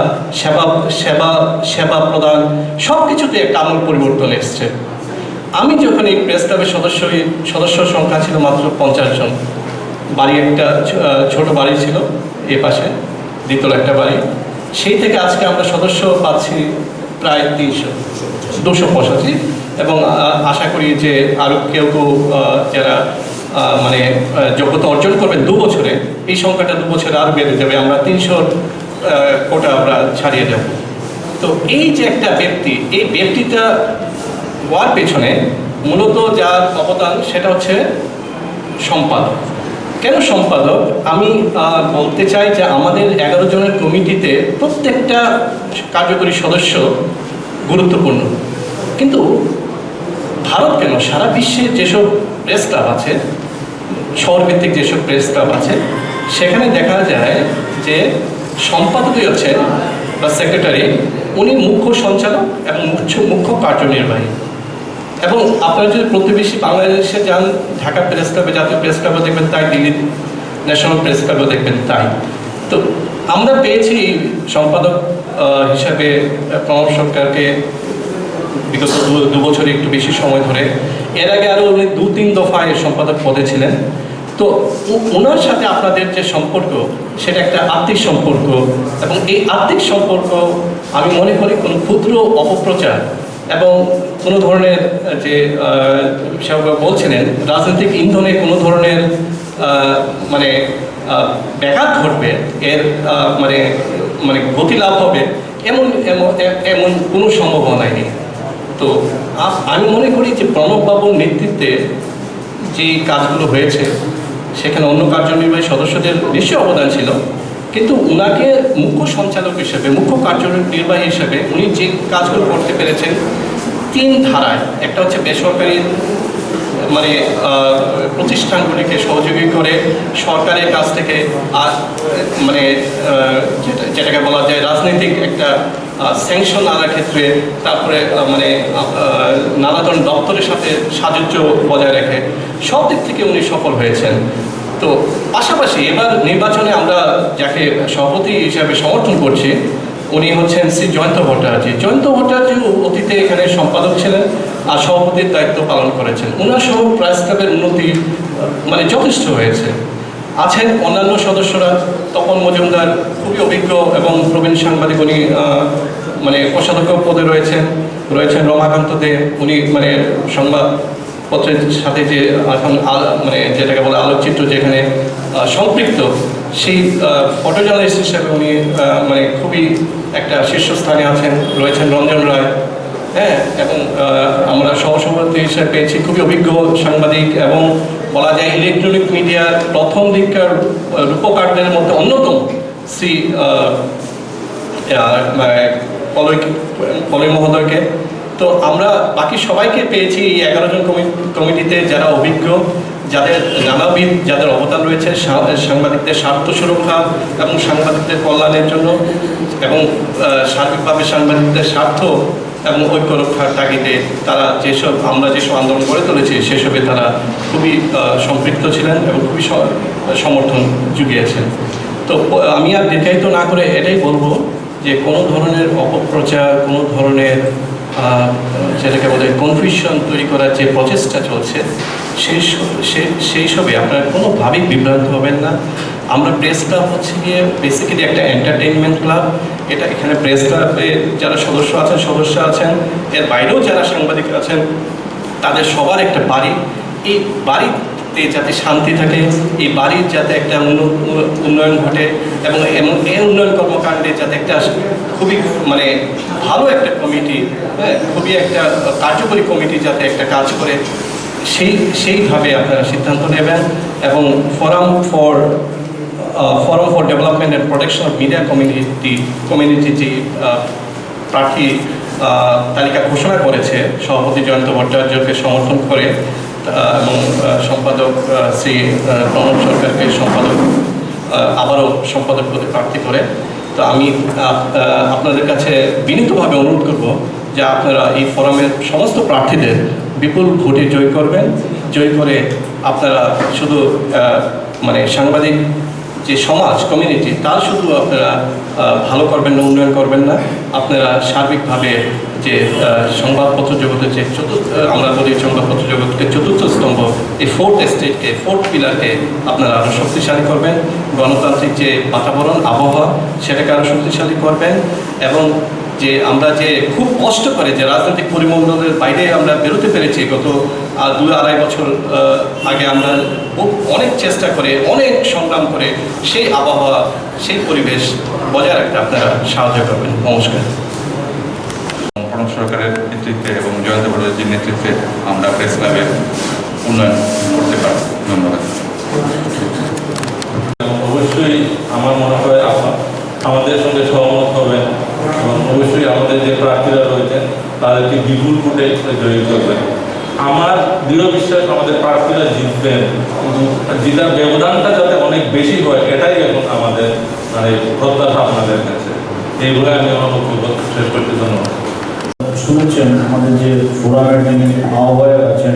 Speaker 2: সেবা প্রদান, সব কিছুতে একটা আমূল পরিবর্তন এসছে। আমি যখন এই প্রেস ক্লাবের সদস্য সংখ্যা ছিল মাত্র 50 জন, বাড়ি একটা ছোট বাড়ি ছিল এ পাশে, দ্বিতলা একটা বাড়ি, সেই থেকে আজকে আমরা সদস্য পাচ্ছি প্রায় 285, এবং আশা করি যে আরও কেউ যারা মানে যোগ্যতা অর্জন করবেন 2 বছরে, এই সংখ্যাটা 2 বছরে আরও বেড়ে যাবে, আমরা 300 কোটা আমরা ছাড়িয়ে যাব। তো এই যে একটা ব্যক্তি, এই ব্যক্তিটা হওয়ার পেছনে মূলত যার অবদান সেটা হচ্ছে সম্পাদক। কেন সম্পাদক? আমি বলতে চাই যে আমাদের 11 জনের কমিটিতে প্রত্যেকটা কার্যকরী সদস্য গুরুত্বপূর্ণ, কিন্তু ভারত কেন সারা বিশ্বে যেসব প্রেস ক্লাব আছে, শহরভিত্তিক যেসব প্রেস ক্লাব আছে, সেখানে দেখা যায় যে সম্পাদকই হচ্ছেন বা সেক্রেটারি, উনি মুখ্য সঞ্চালক এবং মুখ্য কার্যনির্বাহী। এবং আপনারা যদি প্রতিবেশী বাংলাদেশে যান, ঢাকা প্রেস ক্লাবে, জাতীয় প্রেস ক্লাবে দেখবেন তাই, দিল্লি ন্যাশনাল প্রেস ক্লাবে দেখবেন তাই। তো আমরা পেয়েছি সম্পাদক হিসাবে প্রণব সরকারকে বিগত 2 বছরে একটু বেশি সময় ধরে। এর আগে আরও উনি 2-3 দফায় সম্পাদক পদে ছিলেন। তো ওনার সাথে আপনাদের যে সম্পর্ক, সেটা একটা আত্মিক সম্পর্ক, এবং এই আত্মিক সম্পর্ক আমি মনে করি কোনো ক্ষুদ্র অপপ্রচার এবং কোনো ধরনের যে সেভাবে বলছিলেন রাজনৈতিক ইন্ধনে কোনো ধরনের মানে ব্যাঘাত ঘটবে, এর মানে মানে গতি লাভ হবে, এমন কোনো সম্ভাবনাই নেই। তো আমি মনে করি যে প্রণববাবুর নেতৃত্বে যে কাজগুলো হয়েছে, সেখানে অন্য কার্যনির্বাহী সদস্যদের নিশ্চয়ই অবদান ছিল, কিন্তু উনাকে মুখ্য সঞ্চালক হিসেবে, মুখ্য কার্যনির্বাহী হিসেবে উনি যে কাজগুলো করতে পেরেছেন 3 ধারায়, একটা হচ্ছে বেসরকারি মানে প্রতিষ্ঠানগুলিকে সহযোগী করে সরকারের কাছ থেকে, আর মানে যেটাকে বলা যায় রাজনৈতিক একটা স্যাংশন আনার ক্ষেত্রে, তারপরে মানে নানা ধরনের দপ্তরের সাথে সাযুজ্য বজায় রেখে সব দিক থেকে উনি সফল হয়েছেন। তো পাশাপাশি এবার নির্বাচনে আমরা যাকে সভাপতি হিসাবে সমর্থন করছি, উনি হচ্ছেন শ্রী জয়ন্ত ভট্টাচার্য। জয়ন্ত ভট্টাচার্য অতীতে এখানে সম্পাদক ছিলেন আর সভাপতির দায়িত্ব পালন করেছেন। ওনার সহ প্রেস ক্লাবের উন্নতি মানে যথেষ্ট হয়েছে। আছেন অন্যান্য সদস্যরা, তপন মজুমদার খুবই অভিজ্ঞ এবং প্রবীণ সাংবাদিক, উনি মানে কোষাধ্যক্ষ পদে রয়েছেন রমাকান্ত দে, উনি মানে সংবাদপত্রের সাথে যে এখন মানে যেটাকে বলে আলোকচিত্র যেখানে সম্পৃক্ত, সেই ফটো জার্নালিস্ট হিসেবে উনি মানে খুবই একটা শীর্ষস্থানে আছেন। রয়েছেন রঞ্জন রায়, হ্যাঁ, এবং আমরা সহসভাপতি হিসেবে পেয়েছি খুবই অভিজ্ঞ সাংবাদিক এবং বলা যায় ইলেকট্রনিক মিডিয়ার প্রথম দিককার রূপকারদের মধ্যে অন্যতম শ্রী পলয় মহোদয়কে। তো আমরা বাকি সবাইকে পেয়েছি এই 11 জন কমিটিতে, যারা অভিজ্ঞ, যাদের নানাবিধ যাদের অবদান রয়েছে সাংবাদিকদের স্বার্থ সুরক্ষা এবং সাংবাদিকদের কল্যাণের জন্য এবং সার্বিকভাবে সাংবাদিকদের স্বার্থ এবং ঐক্য রক্ষার তাগিদে তারা আমরা যেসব আন্দোলন গড়ে তুলেছি সেসবে তারা খুবই সম্পৃক্ত ছিলেন এবং খুবই সমর্থন জুগিয়েছেন। তো আমি আর দীর্ঘায়িত না করে এটাই বলবো যে কোনো ধরনের অপপ্রচার, কোনো ধরনের যেটাকে বলে কনফিউশন তৈরি করার যে প্রচেষ্টা চলছে সেই সবে আপনারা কোনোভাবেই বিভ্রান্ত হবেন না। আমরা প্রেস ক্লাব হচ্ছে গিয়ে বেসিক্যালি একটা এন্টারটেইনমেন্ট ক্লাব। এখানে প্রেস ক্লাবে যারা সদস্য আছেন, এর বাইরেও যারা সাংবাদিক আছেন, তাদের সবার একটা বাড়ি। এই বাড়িতে যাতে শান্তি থাকে, এই বাড়ির যাতে একটা উন্নয়ন ঘটে এবং এই উন্নয়ন কর্মকাণ্ডে যাতে একটা খুবই মানে ভালো একটা কমিটি, হ্যাঁ, খুবই একটা কার্যকরী কমিটি যাতে একটা কাজ করে, সেইভাবে আপনারা সিদ্ধান্ত নেবেন। এবং forum for development and protection of media community যে প্রার্থী তালিকা ঘোষণা করেছে সভাপতি জয়ন্ত ভট্টাচার্যকে সমর্থন করে এবং সম্পাদক শ্রী প্রণব সরকারকে আবারও সম্পাদক পদে প্রার্থী করে, তো আমি আপনাদের কাছে বিনীতভাবে অনুরোধ করব যে আপনারা এই ফোরামের সমস্ত প্রার্থীদের বিপুল ভোটে জয় করবেন। জয় করে আপনারা শুধু মানে সাংবাদিক যে সমাজ কমিউনিটি তার শুধু আপনারা ভালো করবেন না, উন্নয়ন করবেন না, আপনারা সার্বিকভাবে যে সংবাদপত্র জগতের যে আমরা বলি সংবাদপত্র জগৎকে চতুর্থ স্তম্ভ, এই ফোর্থ এস্টেটকে, ফোর্থ পিলারকে আপনারা আরও শক্তিশালী করবেন। গণতান্ত্রিক যে বাতাবরণ আবহাওয়া সেটাকে আরও শক্তিশালী করবেন এবং যে আমরা যে খুব কষ্ট করে যে রাজনৈতিক পরিমণ্ডলের বাইরে আমরা বেরোতে পেরেছি গত 2-2.5 বছর আগে, আমরা অনেক চেষ্টা করে অনেক সংগ্রাম করে সেই আবহাওয়া সেই পরিবেশ বজায় রাখতে আপনারা সাহায্য করবেন। নমস্কার।
Speaker 3: প্রণব সরকারের নেতৃত্বে এবং জয়ন্ত ভট্টাচার্যের নেতৃত্বে আমরা প্রেস ক্লাবের উন্নয়ন করতে পারি। ধন্যবাদ।
Speaker 4: অবশ্যই আমার মনে হয় আমাদের সঙ্গে সহমত হবেন এবং অবশ্যই আমাদের যে প্রার্থীরা রয়েছেন তাদেরকে বিপুল ভোটে জয়ী করবেন। আমার দৃঢ় বিশ্বাস আমাদের প্রার্থীরা জিতবেন, কিন্তু জিতার ব্যবধানটা যাতে অনেক বেশি হয় এটাই এখন আমাদের মানে প্রত্যাশা আপনাদের কাছে। এই বলে আমি আমার বক্তব্য শেষ করতে ধন্যবাদ।
Speaker 5: শুনেছেন আমাদের যে ফোরামের যিনি আহ্বায়ক আছেন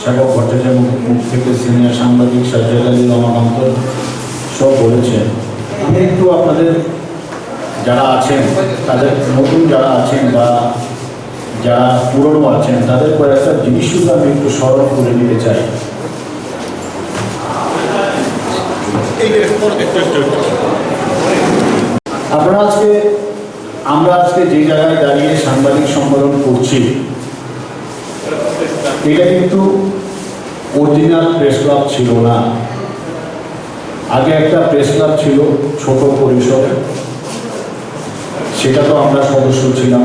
Speaker 5: সেবক ভট্টাচার্য, মুখ থেকে সিনিয়র সাংবাদিক সাজ্জাদ আলী, রমাকান্ত সব বলেছেন। আমি একটু আপনাদের যারা আছেন, তাদের নতুন যারা আছেন বা যারা পুরনো আছেন, তাদের কয়েকটা জিনিস শুধু আমি একটু স্মরণ করে নিতে চাই। আপনারা আমরা আজকে যে জায়গায় দাঁড়িয়ে সাংবাদিক সম্মেলন করছি, এটা কিন্তু অরিজিনাল প্রেস ক্লাব ছিল না। আগে একটা প্রেস ক্লাব ছিল ছোট পরিসরে, সেটা তো আমরা সদস্য ছিলাম।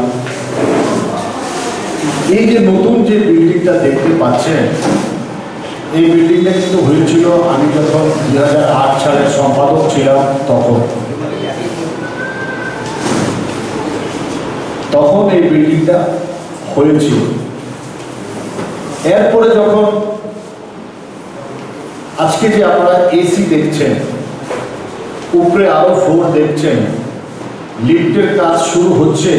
Speaker 5: এই যে নতুন যে বিল্ডিংটা দেখতে পাচ্ছেন, এই বিল্ডিংটা কিন্তু হয়েছিল আমি যখন 2008 সালের সম্পাদক ছিলাম তখন এই বিল্ডিংটা হয়েছিল। এরপরে যখন আজকে যে আপনারা এসি দেখছেন, উপরে আরো ফ্লোর দেখছেন, লিফটের কাজ শুরু হচ্ছে,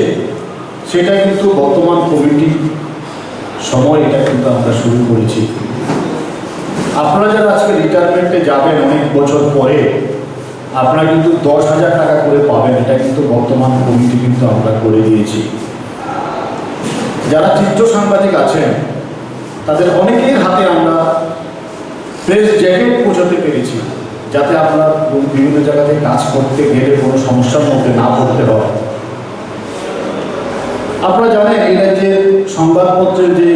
Speaker 5: সেটা কিন্তু বর্তমান কমিটির সময় এটা কিন্তু আমরা শুরু করেছি। আপনারা যারা আজকে রিটায়ারমেন্টে যাবেন অনেক বছর পরে, আপনারা কিন্তু 10,000 টাকা করে পাবেন। এটা কিন্তু বর্তমান কমিটি কিন্তু আমরা করে দিয়েছি। যারা চিত্র সাংবাদিক আছেন তাদের অনেকের হাতে আমরা প্রেস জ্যাকেট পৌঁছাতে পেরেছি, যাতে আপনারা বিভিন্ন জায়গাতে কাজ করতে গেলে কোনো সমস্যার মধ্যে না পড়তে হয়। আপনারা জানেন এই রাজ্যের সংবাদপত্রের যে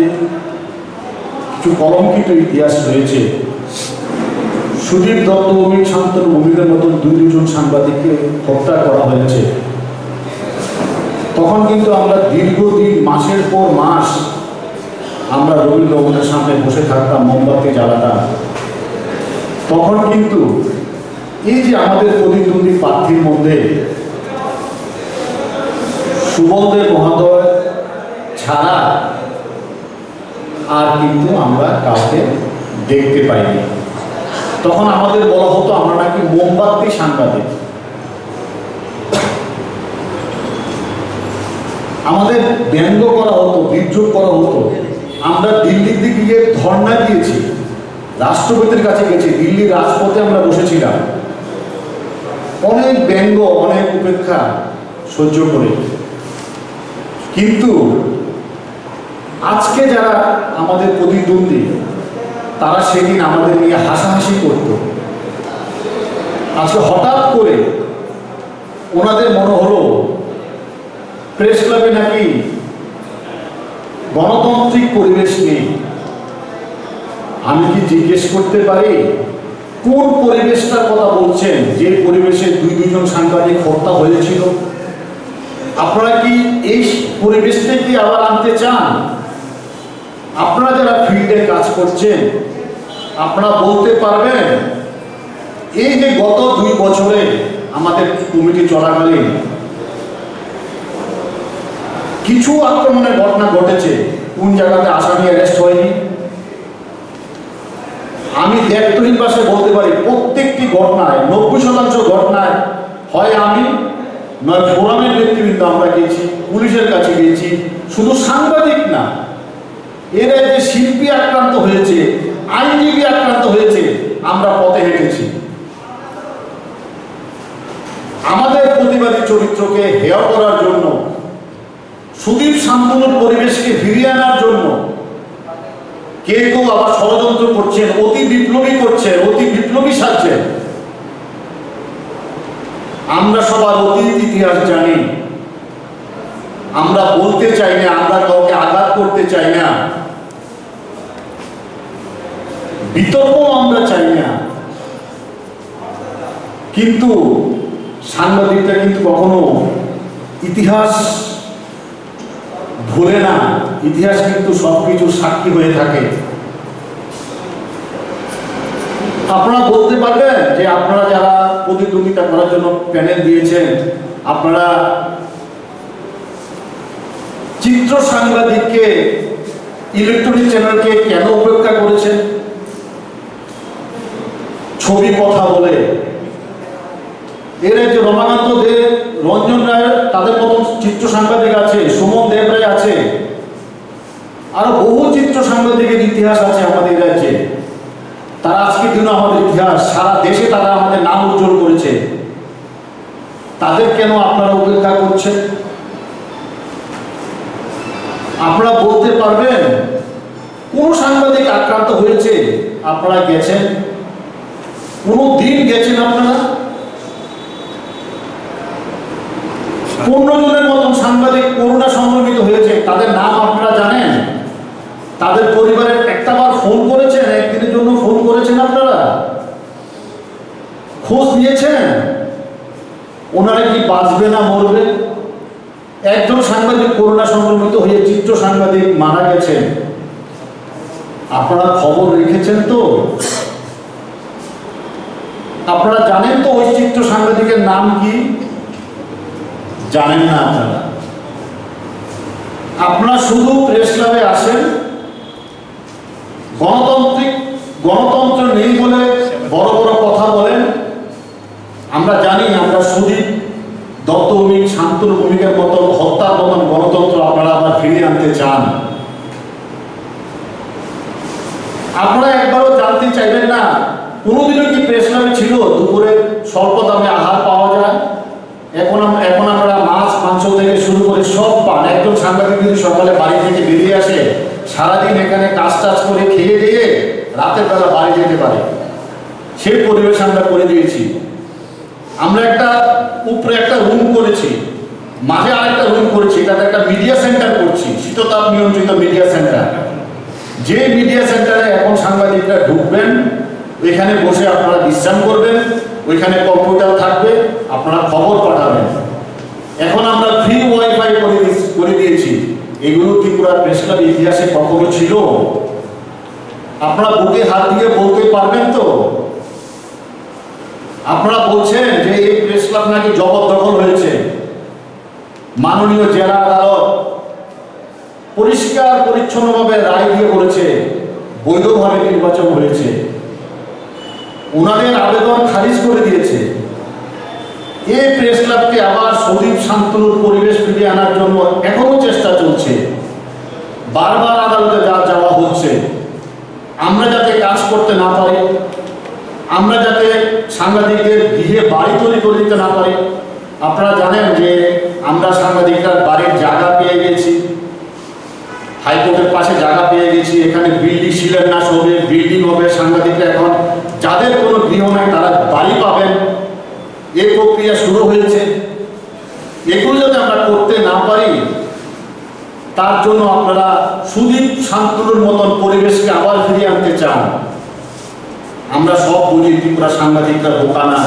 Speaker 5: কিছু কলঙ্কিত ইতিহাস রয়েছে। সুদীপ দত্ত, অমিত শান্তনু, ভূমিকার মতন দুজন সাংবাদিককে হত্যা করা হয়েছে। তখন কিন্তু আমরা দীর্ঘদিন, মাসের পর মাস আমরা রবীন্দ্র ভবনের সামনে বসে থাকতাম, মোমবাতি জ্বালাতাম। তখন কিন্তু এই যে আমাদের প্রতিদ্বন্দ্বী প্রার্থীর মধ্যে সুবলদেব মহোদয় ছাড়া আর কিন্তু আমরা কাউকে দেখতে পাইনি। তখন আমাদের বলা হতো আমরা নাকি মোমবাতি সাংবাদিক। আমাদের ব্যঙ্গ করা হতো, বিদ্রোহ করা হতো। আমরা দিল্লির দিকে গিয়ে ধর্ণা দিয়েছি, রাষ্ট্রপতির কাছে গেছি, দিল্লির রাজপথে আমরা বসেছিলাম, অনেক ব্যঙ্গ, অনেক উপেক্ষা সহ্য করে। কিন্তু আজকে যারা আমাদের প্রতিদ্বন্দ্বী তারা সেদিন আমাদের নিয়ে হাসাহাসি করত। আজকে হঠাৎ করে ওনাদের মনে হলো প্রেস ক্লাবে নাকি গণতান্ত্রিক পরিবেশ নেই। আমি কি জিজ্ঞেস করতে পারি কোন পরিবেশটার কথা বলছেন, যে পরিবেশে দুজন সাংবাদিক হত্যা হয়েছিল? আপনারা কি এই পরিবেশটাকে আবার আনতে চান? আপনারা যারা ফিল্ডে কাজ করছেন আপনারা বলতে পারবেন এই যে গত 2 বছরে আমাদের কমিটি চলাকালীন কিছু আক্রমণের ঘটনা ঘটেছে, কোন জায়গাতে আসামি অ্যারেস্ট হয়নি? আমি দায়িত্বহীন ভাষায় বলতে পারি প্রত্যেকটি ঘটনায় 90% ঘটনায় হয় আমি নয় ফোরামের নেতৃবৃন্দ আমরা গেছি, পুলিশের কাছে গেছি। শুধু সাংবাদিক না, এরা যে শিল্পী আক্রান্ত হয়েছে, আইনজীবী আক্রান্ত হয়েছে, আমরা পথে হেঁটেছি। আমাদের প্রতিবাদী চরিত্রকে হেয় করার জন্য, সুদীপ শান্তনুর পরিবেশকে ফিরিয়ে আনার জন্য কেউ আবার ষড়যন্ত্র করছেন, অতি বিপ্লবী করছেন, অতি বিপ্লবী সাজছেন। আমরা সবার অতীত ইতিহাস জানি, আমরা বলতে চাই না, আমরা কাউকে আঘাত করতে চাই না, বিতর্ক আমরা চাই না। কিন্তু সাংবাদিকরা কিন্তু কখনো ইতিহাস ভুলে না, ইতিহাস কিন্তু সবকিছু সাক্ষী হয়ে থাকে। আপনারা বলতে পারবেন যে আপনারা যারা প্রতিদ্বন্দ্বিতা করার জন্য প্যানেল দিয়েছেন, আপনারা চিত্র সাংবাদিককে, ইলেকট্রনিক চ্যানেলকে কেন উপেক্ষা করেছেন? ছবি কথা বলে এরা যে রমাকান্ত দে, রঞ্জন রায়, তাদের মতন চিত্র সাংবাদিক আছে, সুমন দেব রায় আছে, আরো বহু চিত্র সাংবাদিকের ইতিহাস আছে আমাদের রাজ্যে। তারা আজকের দিনে আমাদের ইতিহাস, সারা দেশে তারা আমাদের নাম উজ্জ্বল করেছে। তাদের কেন আপনারা উপেক্ষা করছেন? আপনারা বলতে পারবেন কোন সাংবাদিক আক্রান্ত হয়েছে? আপনারা গেছেন? কোন দিন গেছেন আপনারা? 15 জনের মতন সাংবাদিক করোনা সংক্রমিত হয়েছে, তাদের নাম আপনারা জানেন? তাদের পরিবারের একটাবার ফোন করেছেন? একদিনের জন্য ফোন করেছেন? আপনারা খোঁজ নিয়েছেন ওনারা কি বাঁচবে না মরবে? একজন সাংবাদিক করোনা সংক্রমিত হয়ে চিত্র সাংবাদিক মারা গেছেন, আপনারা খবর রেখেছেন তো? আপনারা জানেন তো ওই চিত্র সাংবাদিকের নাম কি? জানেন না আপনারা। আপনারা শুধু প্রেস ক্লাবে আসেন, গণতন্ত্র নেই বলে বড় বড় কথা বলেন। আমরা জানি, আমরা সুদীপ দত্ত, অমিত শান্তনু ভূমিকার মতন হত্যার মতন গণতন্ত্র আপনারা আবার ফিরিয়ে আনতে চান। আপনারা একবারও জানতে চাইবেন না কোনোদিনও কি প্রেস ক্লাবে ছিল দুপুরে স্বল্প দামে আহার পাওয়া যায়। এখন আমরা মাছ মাংস থেকে শুরু করে সব পান। একজন সাংবাদিক যদি সকালে বাড়ি থেকে বেরিয়ে আসে, সারাদিন এখানে কাজ টাজ করে খেয়ে দিয়ে রাতের বেলা বাড়ি যেতে পারে, সেই পরিবেশ আমরা করে দিয়েছি। আমরা উপরে একটা রুম করেছি, মাঝে আরেকটা রুম করেছি, এটাতে একটা মিডিয়া সেন্টার করছি, শীততাপ নিয়ন্ত্রিত মিডিয়া সেন্টার। যে মিডিয়া সেন্টারে এখন সাংবাদিকরা ঢুকবেন, ওইখানে বসে আপনারা বিশ্রাম করবেন, ওইখানে কম্পিউটার থাকবে, আপনারা খবর পাঠাবেন। এখন আমরা ফ্রি ওয়াইফাই করে দিয়েছি। এগুলো ত্রিপুরা প্রেস ক্লাব ইতিহাসে কখনো ছিল? আপনারা বুকে হাত দিয়ে বলতে পারবেন তো? আপনারা বলছেন যে এই প্রেস ক্লাব নাকি জবরদখল হয়েছে। মাননীয় জেলা আদালত পরিষ্কার পরিচ্ছন্নভাবে রায় দিয়ে বলেছে বৈধভাবে নির্বাচন হয়েছে। ওনাদের আবেদন খারিজ করে দিয়েছে। এই প্রেস ক্লাবকে আবার সজীব শান্তনুর পরিবেশ ফিরিয়ে আনার জন্য এখনো চেষ্টা চলছে। বারবার আদালতে যাওয়া হচ্ছে। আমরা যাতে কাজ করতে না পারি, আমরা যাতে সাংবাদিকদের গৃহে বাড়ি তৈরি করে দিতে না পারি। আপনারা জানেন যে আমরা সাংবাদিকরা বাড়ির জায়গা পেয়ে গেছি, হাইকোর্টের পাশে জায়গা পেয়ে গেছি। এখানে বিল্ডিং শিলান্যাস হবে, বিল্ডিং হবে। সাংবাদিকরা এখন যাদের কোনো গৃহ নাই তারা বাড়ি পাবেন। এই প্রক্রিয়া শুরু হয়েছে। এগুলো যদি আমরা করতে না পারি, তার জন্য আপনারা সুদীপ শান্তনুর মতন পরিবেশকে আবার ফিরিয়ে আনতে চান। আমরা সব বুঝি ত্রিপুরা সাংবাদিকরা বোকা না।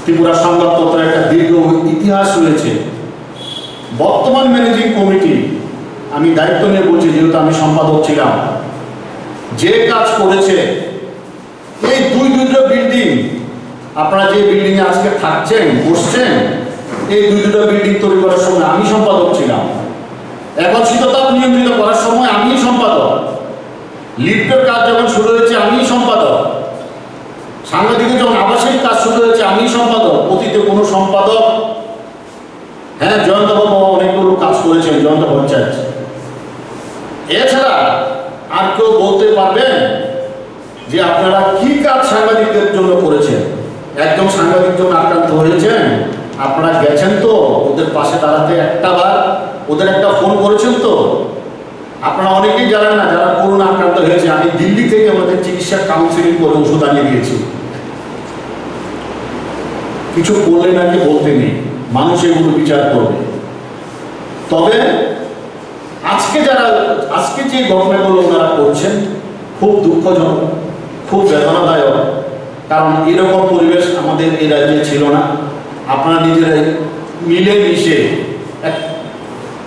Speaker 5: ত্রিপুরা সংবাদপত্রের একটা দীর্ঘ ইতিহাস রয়েছে। বর্তমান ম্যানেজিং কমিটি, আমি দায়িত্ব নিয়ে বলছি যেহেতু আমি সম্পাদক ছিলাম, যে কাজ করেছে এই দুইটা বিল্ডিং, আপনারা যে বিল্ডিং এ আজকে থাকছেন বসছেন, এই দুইটা বিল্ডিং তৈরি করার সময় আমি সম্পাদক ছিলাম। এখন শীততাপ নিয়ন্ত্রিত করার সময় আমি সম্পাদক। লিফটের কাজ যখন শুরু হয়েছে আমি সম্পাদক। সাংবাদিকের যখন আবাসিক কাজ শুরু হয়েছে আমি সম্পাদক। অতীতে কোনো সম্পাদক, হ্যাঁ জয়ন্ত বাবু অনেকগুলো কাজ করেছেন, জয়ন্ত পঞ্চায়েত। এছাড়া আর কেউ বলতে পারবেন যে আপনারা কি কাজ সাংবাদিকদের জন্য করেছেন? একদম সাংবাদিক জন্য আক্রান্ত হয়েছেন, আপনারা গেছেন তো ওদের পাশে দাঁড়াতে একটা বার, ওদের একটা ফোন করেছেন তো? আপনারা অনেকেই জানেন না, যারা করোনা আক্রান্ত হয়েছে আমি দিল্লি থেকে আমাদের চিকিৎসা কাউন্সিলিং করে ওষুধ আনিয়ে দিয়েছি। কিছু করলে নাকি বলতে নেই, মানুষ এগুলো বিচার করবে। তবে আজকে যে ঘটনাগুলো ওনারা করছেন খুব দুঃখজনক, খুব বেদনাদায়ক। কারণ এরকম পরিবেশ আমাদের এই রাজ্যে ছিল না। আপনারা নিজেরাই মিলে মিশে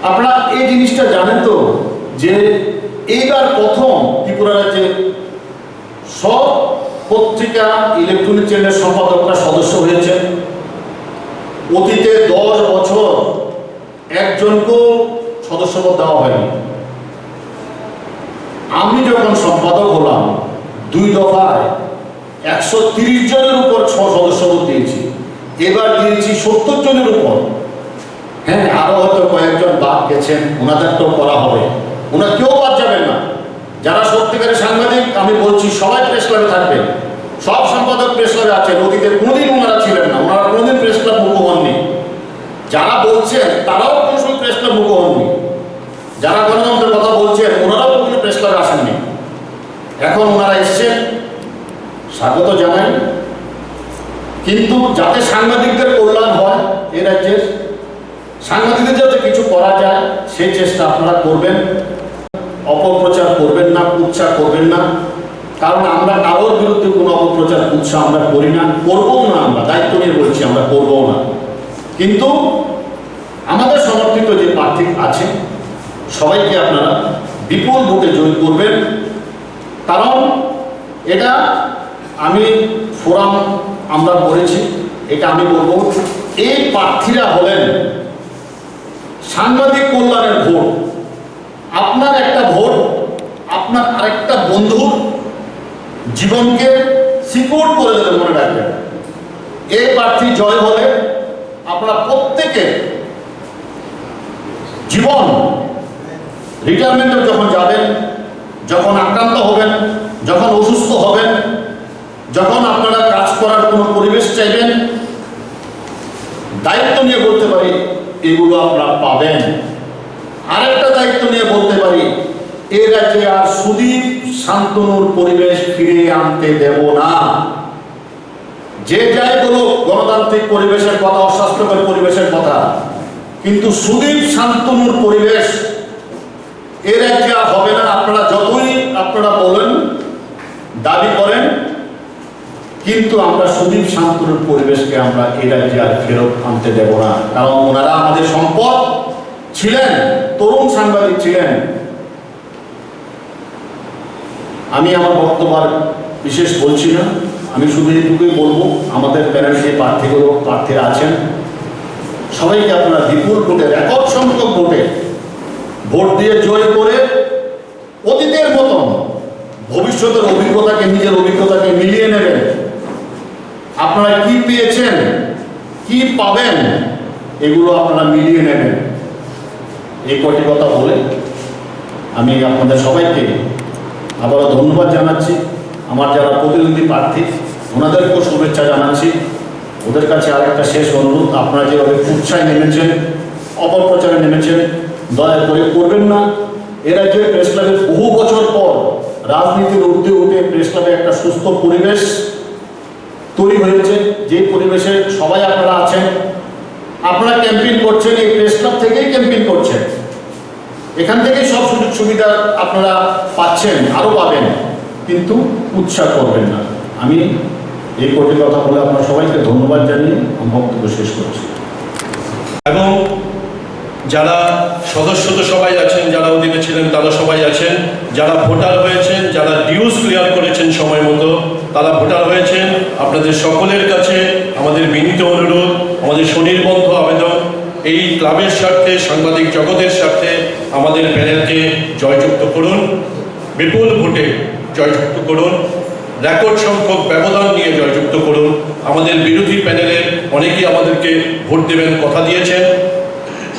Speaker 5: আপনারা এই জিনিসটা জানেন তো যে এইবার প্রথম ত্রিপুরা রাজ্যে সব পত্রিকা ইলেকট্রনিক চ্যানেলের সম্পাদকরা সদস্য হয়েছে। অতীতে 10 বছর একজনকেও সদস্যপদ দেওয়া হয়নি। আমি যখন সম্পাদক হলাম 2 দফায় 130 জনের উপর সদস্যপদ দিয়েছি। এবার দিয়েছি 70 জনের উপর। হ্যাঁ, আরো হয়তো কয়েকজন বাদ গেছেন, ওনাদেরটাও করা হবে। ওনারা কেউ বাদ যাবেন না। যারা সত্যিকারের সাংবাদিক আমি বলছি সবাই প্রেস ক্লাবে থাকবেন। সব সম্পাদক প্রেস ক্লাবে আছেন। অতীতে কোনোদিন ওনারা ছিলেন না, ওনারা কোনোদিন প্রেস ক্লাব মুখ হননি। যারা বলছেন তারাও কোনো সময় প্রেস ক্লাব মুখ হননি। যারা গণতন্ত্রের কথা বলছেন ওনারাও কোনো প্রেস ক্লাবে আসেননি। এখন ওনারা এসছেন, স্বাগত জানাই। কিন্তু যাতে সাংবাদিকদের কল্যাণ হয়, এ রাজ্যের সাংবাদিকদের যাতে কিছু করা যায় সেই চেষ্টা আপনারা করবেন। অপপ্রচার করবেন না, কুৎসা করবেন না। কারণ আমরা কারোর বিরুদ্ধে কোনো অপপ্রচার কুৎসা আমরা করি না, করবও না। আমরা দায়িত্ব নিয়ে বলছি আমরা করবও না। কিন্তু আমাদের সমর্থিত যে প্রার্থী আছে সবাইকে আপনারা বিপুল ভোটে জয়ী করবেন। কারণ এটা আমি ফোরাম আমরা করেছি, এটা আমি বলবো এই প্রার্থীরা হলেন সাংবাদিক কল্যাণের ভোট। আপনার একটা ভোট আপনার আরেকটা বন্ধুর জীবনকে সিকিউর করে দেবে, মনে রাখবেন। এই প্রার্থী জয় হলে আপনারা প্রত্যেকে জীবন রিটায়ারমেন্টে যখন যাবেন, যখন আক্রান্ত হবেন, যখন অসুস্থ হবেন, যখন আপনারা কাজ করার কোনো পরিবেশ চাইবেন, দায়িত্ব নিয়ে বলতে পারি এগুলো আপনারা পাবেন। আরেকটা দায়িত্ব নিয়ে বলতে পারি, এ রাজ্যে আর সুদীপ শান্তনুর পরিবেশ ফিরে আনতে দেব না। যে যাই বলো গণতান্ত্রিক পরিবেশের কথা, অস্বাস্থ্যকর পরিবেশের কথা, কিন্তু সুদীপ শান্তনুর পরিবেশ এ রাজ্যে আর হবে না। আপনারা যতই আপনারা বলেন, দাবি করেন, কিন্তু আমরা সুদীপ শান্তনুর পরিবেশকে আমরা এই রাজ্যে আর ফেরত আনতে দেব না। কারণ ওনারা আমাদের সম্পদ ছিলেন, তরুণ সাংবাদিক ছিলেন। আমি আমার বক্তব্য বিশেষ বলছি না, আমি শুধু এইটুকুই বলবো, আমাদের প্যানেলে যে প্রার্থীরা আছেন সবাইকে আপনারা বিপুল ভোটে, রেকর্ড সংখ্যক ভোটে ভোট দিয়ে জয় করে অতীতের মতন ভবিষ্যতের অভিজ্ঞতাকে, নিজের অভিজ্ঞতাকে মিলিয়ে নেবেন। আপনারা কি পেয়েছেন, কি পাবেন, এগুলো আপনারা মিলিয়ে নেবেন। এই কটি কথা বলে আমি আপনাদের সবাইকে আবারও ধন্যবাদ জানাচ্ছি। আমার যারা প্রতিনিধি প্রার্থী ওনাদেরকেও শুভেচ্ছা জানাচ্ছি। ওদের কাছে আরেকটা শেষ অনুরোধ, আপনারা যেভাবে উৎসাহে নেমেছেন, অপপ্রচারে নেমেছেন, দয়া করে করবেন না। এরা যে প্রেস ক্লাবের বহু বছর পর রাজনীতির ঊর্ধ্বে উঠে প্রেস ক্লাবে একটা সুস্থ পরিবেশ তৈরি হয়েছে, যে পরিবেশে সবাই আপনারা আছেন। আপনারা ক্যাম্পেইন করছেন, এই প্রেস ক্লাব থেকেই ক্যাম্পেইন করছেন, এখান থেকেই সব সুযোগ সুবিধা আপনারা পাচ্ছেন, আরও পাবেন, কিন্তু উৎসাহ করবেন না। আমি এই কটি কথা বলে আপনার সবাইকে ধন্যবাদ জানিয়ে আমার বক্তব্য শেষ করছি।
Speaker 1: এবং যারা সদস্য তো সবাই আছেন, যারা অধীনে ছিলেন তারা সবাই আছেন, যারা ভোটার হয়েছেন, যারা ডিউজ ক্লিয়ার করেছেন সময় মতো, তারা ভোটার হয়েছেন। আপনাদের সকলের কাছে আমাদের বিনীত অনুরোধ, আমাদের স্বনির্বন্ধ আবেদন, এই ক্লাবের স্বার্থে, সাংবাদিক জগতের স্বার্থে আমাদের প্যানেলকে জয়যুক্ত করুন, বিপুল ভোটে জয়যুক্ত করুন, রেকর্ড সংখ্যক ব্যবধান নিয়ে জয়যুক্ত করুন। আমাদের বিরোধী প্যানেলের অনেকেই আমাদেরকে ভোট দেবেন কথা দিয়েছেন।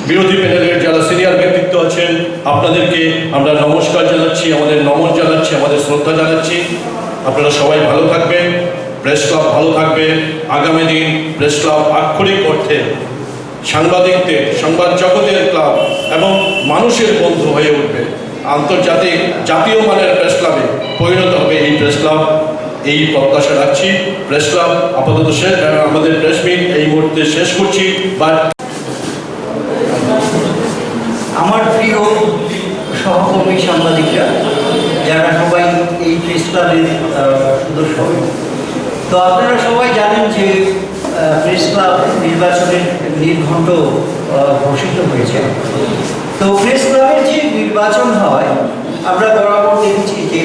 Speaker 1: বিরোধী প্যানেলের যারা সিনিয়র ব্যক্তিত্ব আছেন আপনাদেরকে আমরা নমস্কার জানাচ্ছি, আমাদের নমন জানাচ্ছি, আমাদের শ্রদ্ধা জানাচ্ছি। আপনারা সবাই ভালো থাকবেন, প্রেস ক্লাব ভালো থাকবে। আগামী দিন প্রেস ক্লাব আক্ষরিক অর্থে সাংবাদিকদের, সংবাদ জগতের ক্লাব এবং মানুষের বন্ধু হয়ে উঠবে। আন্তর্জাতিক, জাতীয় মানের প্রেস ক্লাবে পরিণত হবে এই প্রেস ক্লাব, এই প্রত্যাশা রাখছি। প্রেস ক্লাব আপাতত শেষ, আমাদের প্রেস মিট এই মুহূর্তে শেষ করছি। বাট
Speaker 6: আমার প্রিয় সহকর্মী সাংবাদিকরা, যারা সবাই এই প্রেস ক্লাবের সদস্য, তো আপনারা সবাই জানেন যে প্রেস ক্লাব নির্বাচনের নির্ঘণ্ট ঘোষিত হয়েছে। তো প্রেস ক্লাবের যে নির্বাচন হয়, আমরা বরাবর দেখেছি যে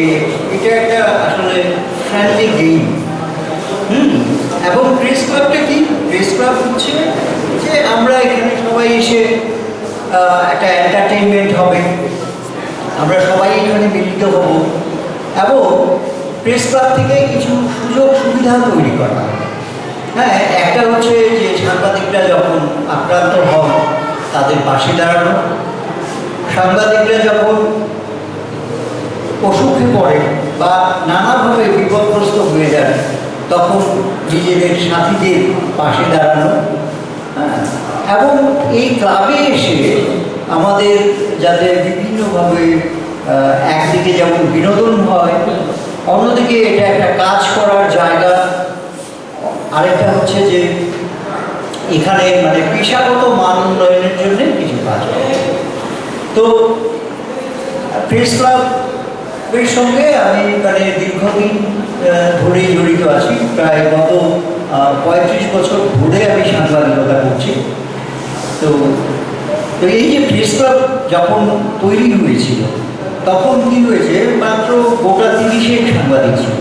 Speaker 6: এটা একটা আসলে ফ্রেন্ডলি গেম। এবং প্রেস ক্লাবটা কি? প্রেস ক্লাব হচ্ছে যে আমরা এখানে সবাই এসে একটা এন্টারটেইনমেন্ট হবে, আমরা সবাই এখানে মিলিত হব এবং প্রেস ক্লাব থেকে কিছু সুযোগ সুবিধা তৈরি করা। হ্যাঁ, একটা হচ্ছে যে সাংবাদিকরা যখন আক্রান্ত হন তাদের পাশে দাঁড়ানো, সাংবাদিকরা যখন অসুখে পড়ে বা নানাভাবে বিপদগ্রস্ত হয়ে যান তখন নিজেদের সাথীদের পাশে দাঁড়ানো। হ্যাঁ, এবং এই ক্লাবে এসে আমাদের যাতে বিভিন্নভাবে একদিকে যেমন বিনোদন হয়, অন্যদিকে এটা একটা কাজ করার জায়গা। আরেকটা হচ্ছে যে এখানে মানে পেশাগত মান উন্নয়নের জন্য কিছু কাজ হয়। তো প্রেস ক্লাবের সঙ্গে আমি মানে দীর্ঘদিন ধরেই জড়িত আছি, প্রায় গত 35 বছর ধরে আমি সাংবাদিকতা করছি। তো এই যে প্রেস ক্লাব যখন তৈরি হয়েছিল তখন কি হয়েছে, মাত্র গোটা 30 সাংবাদিক ছিল।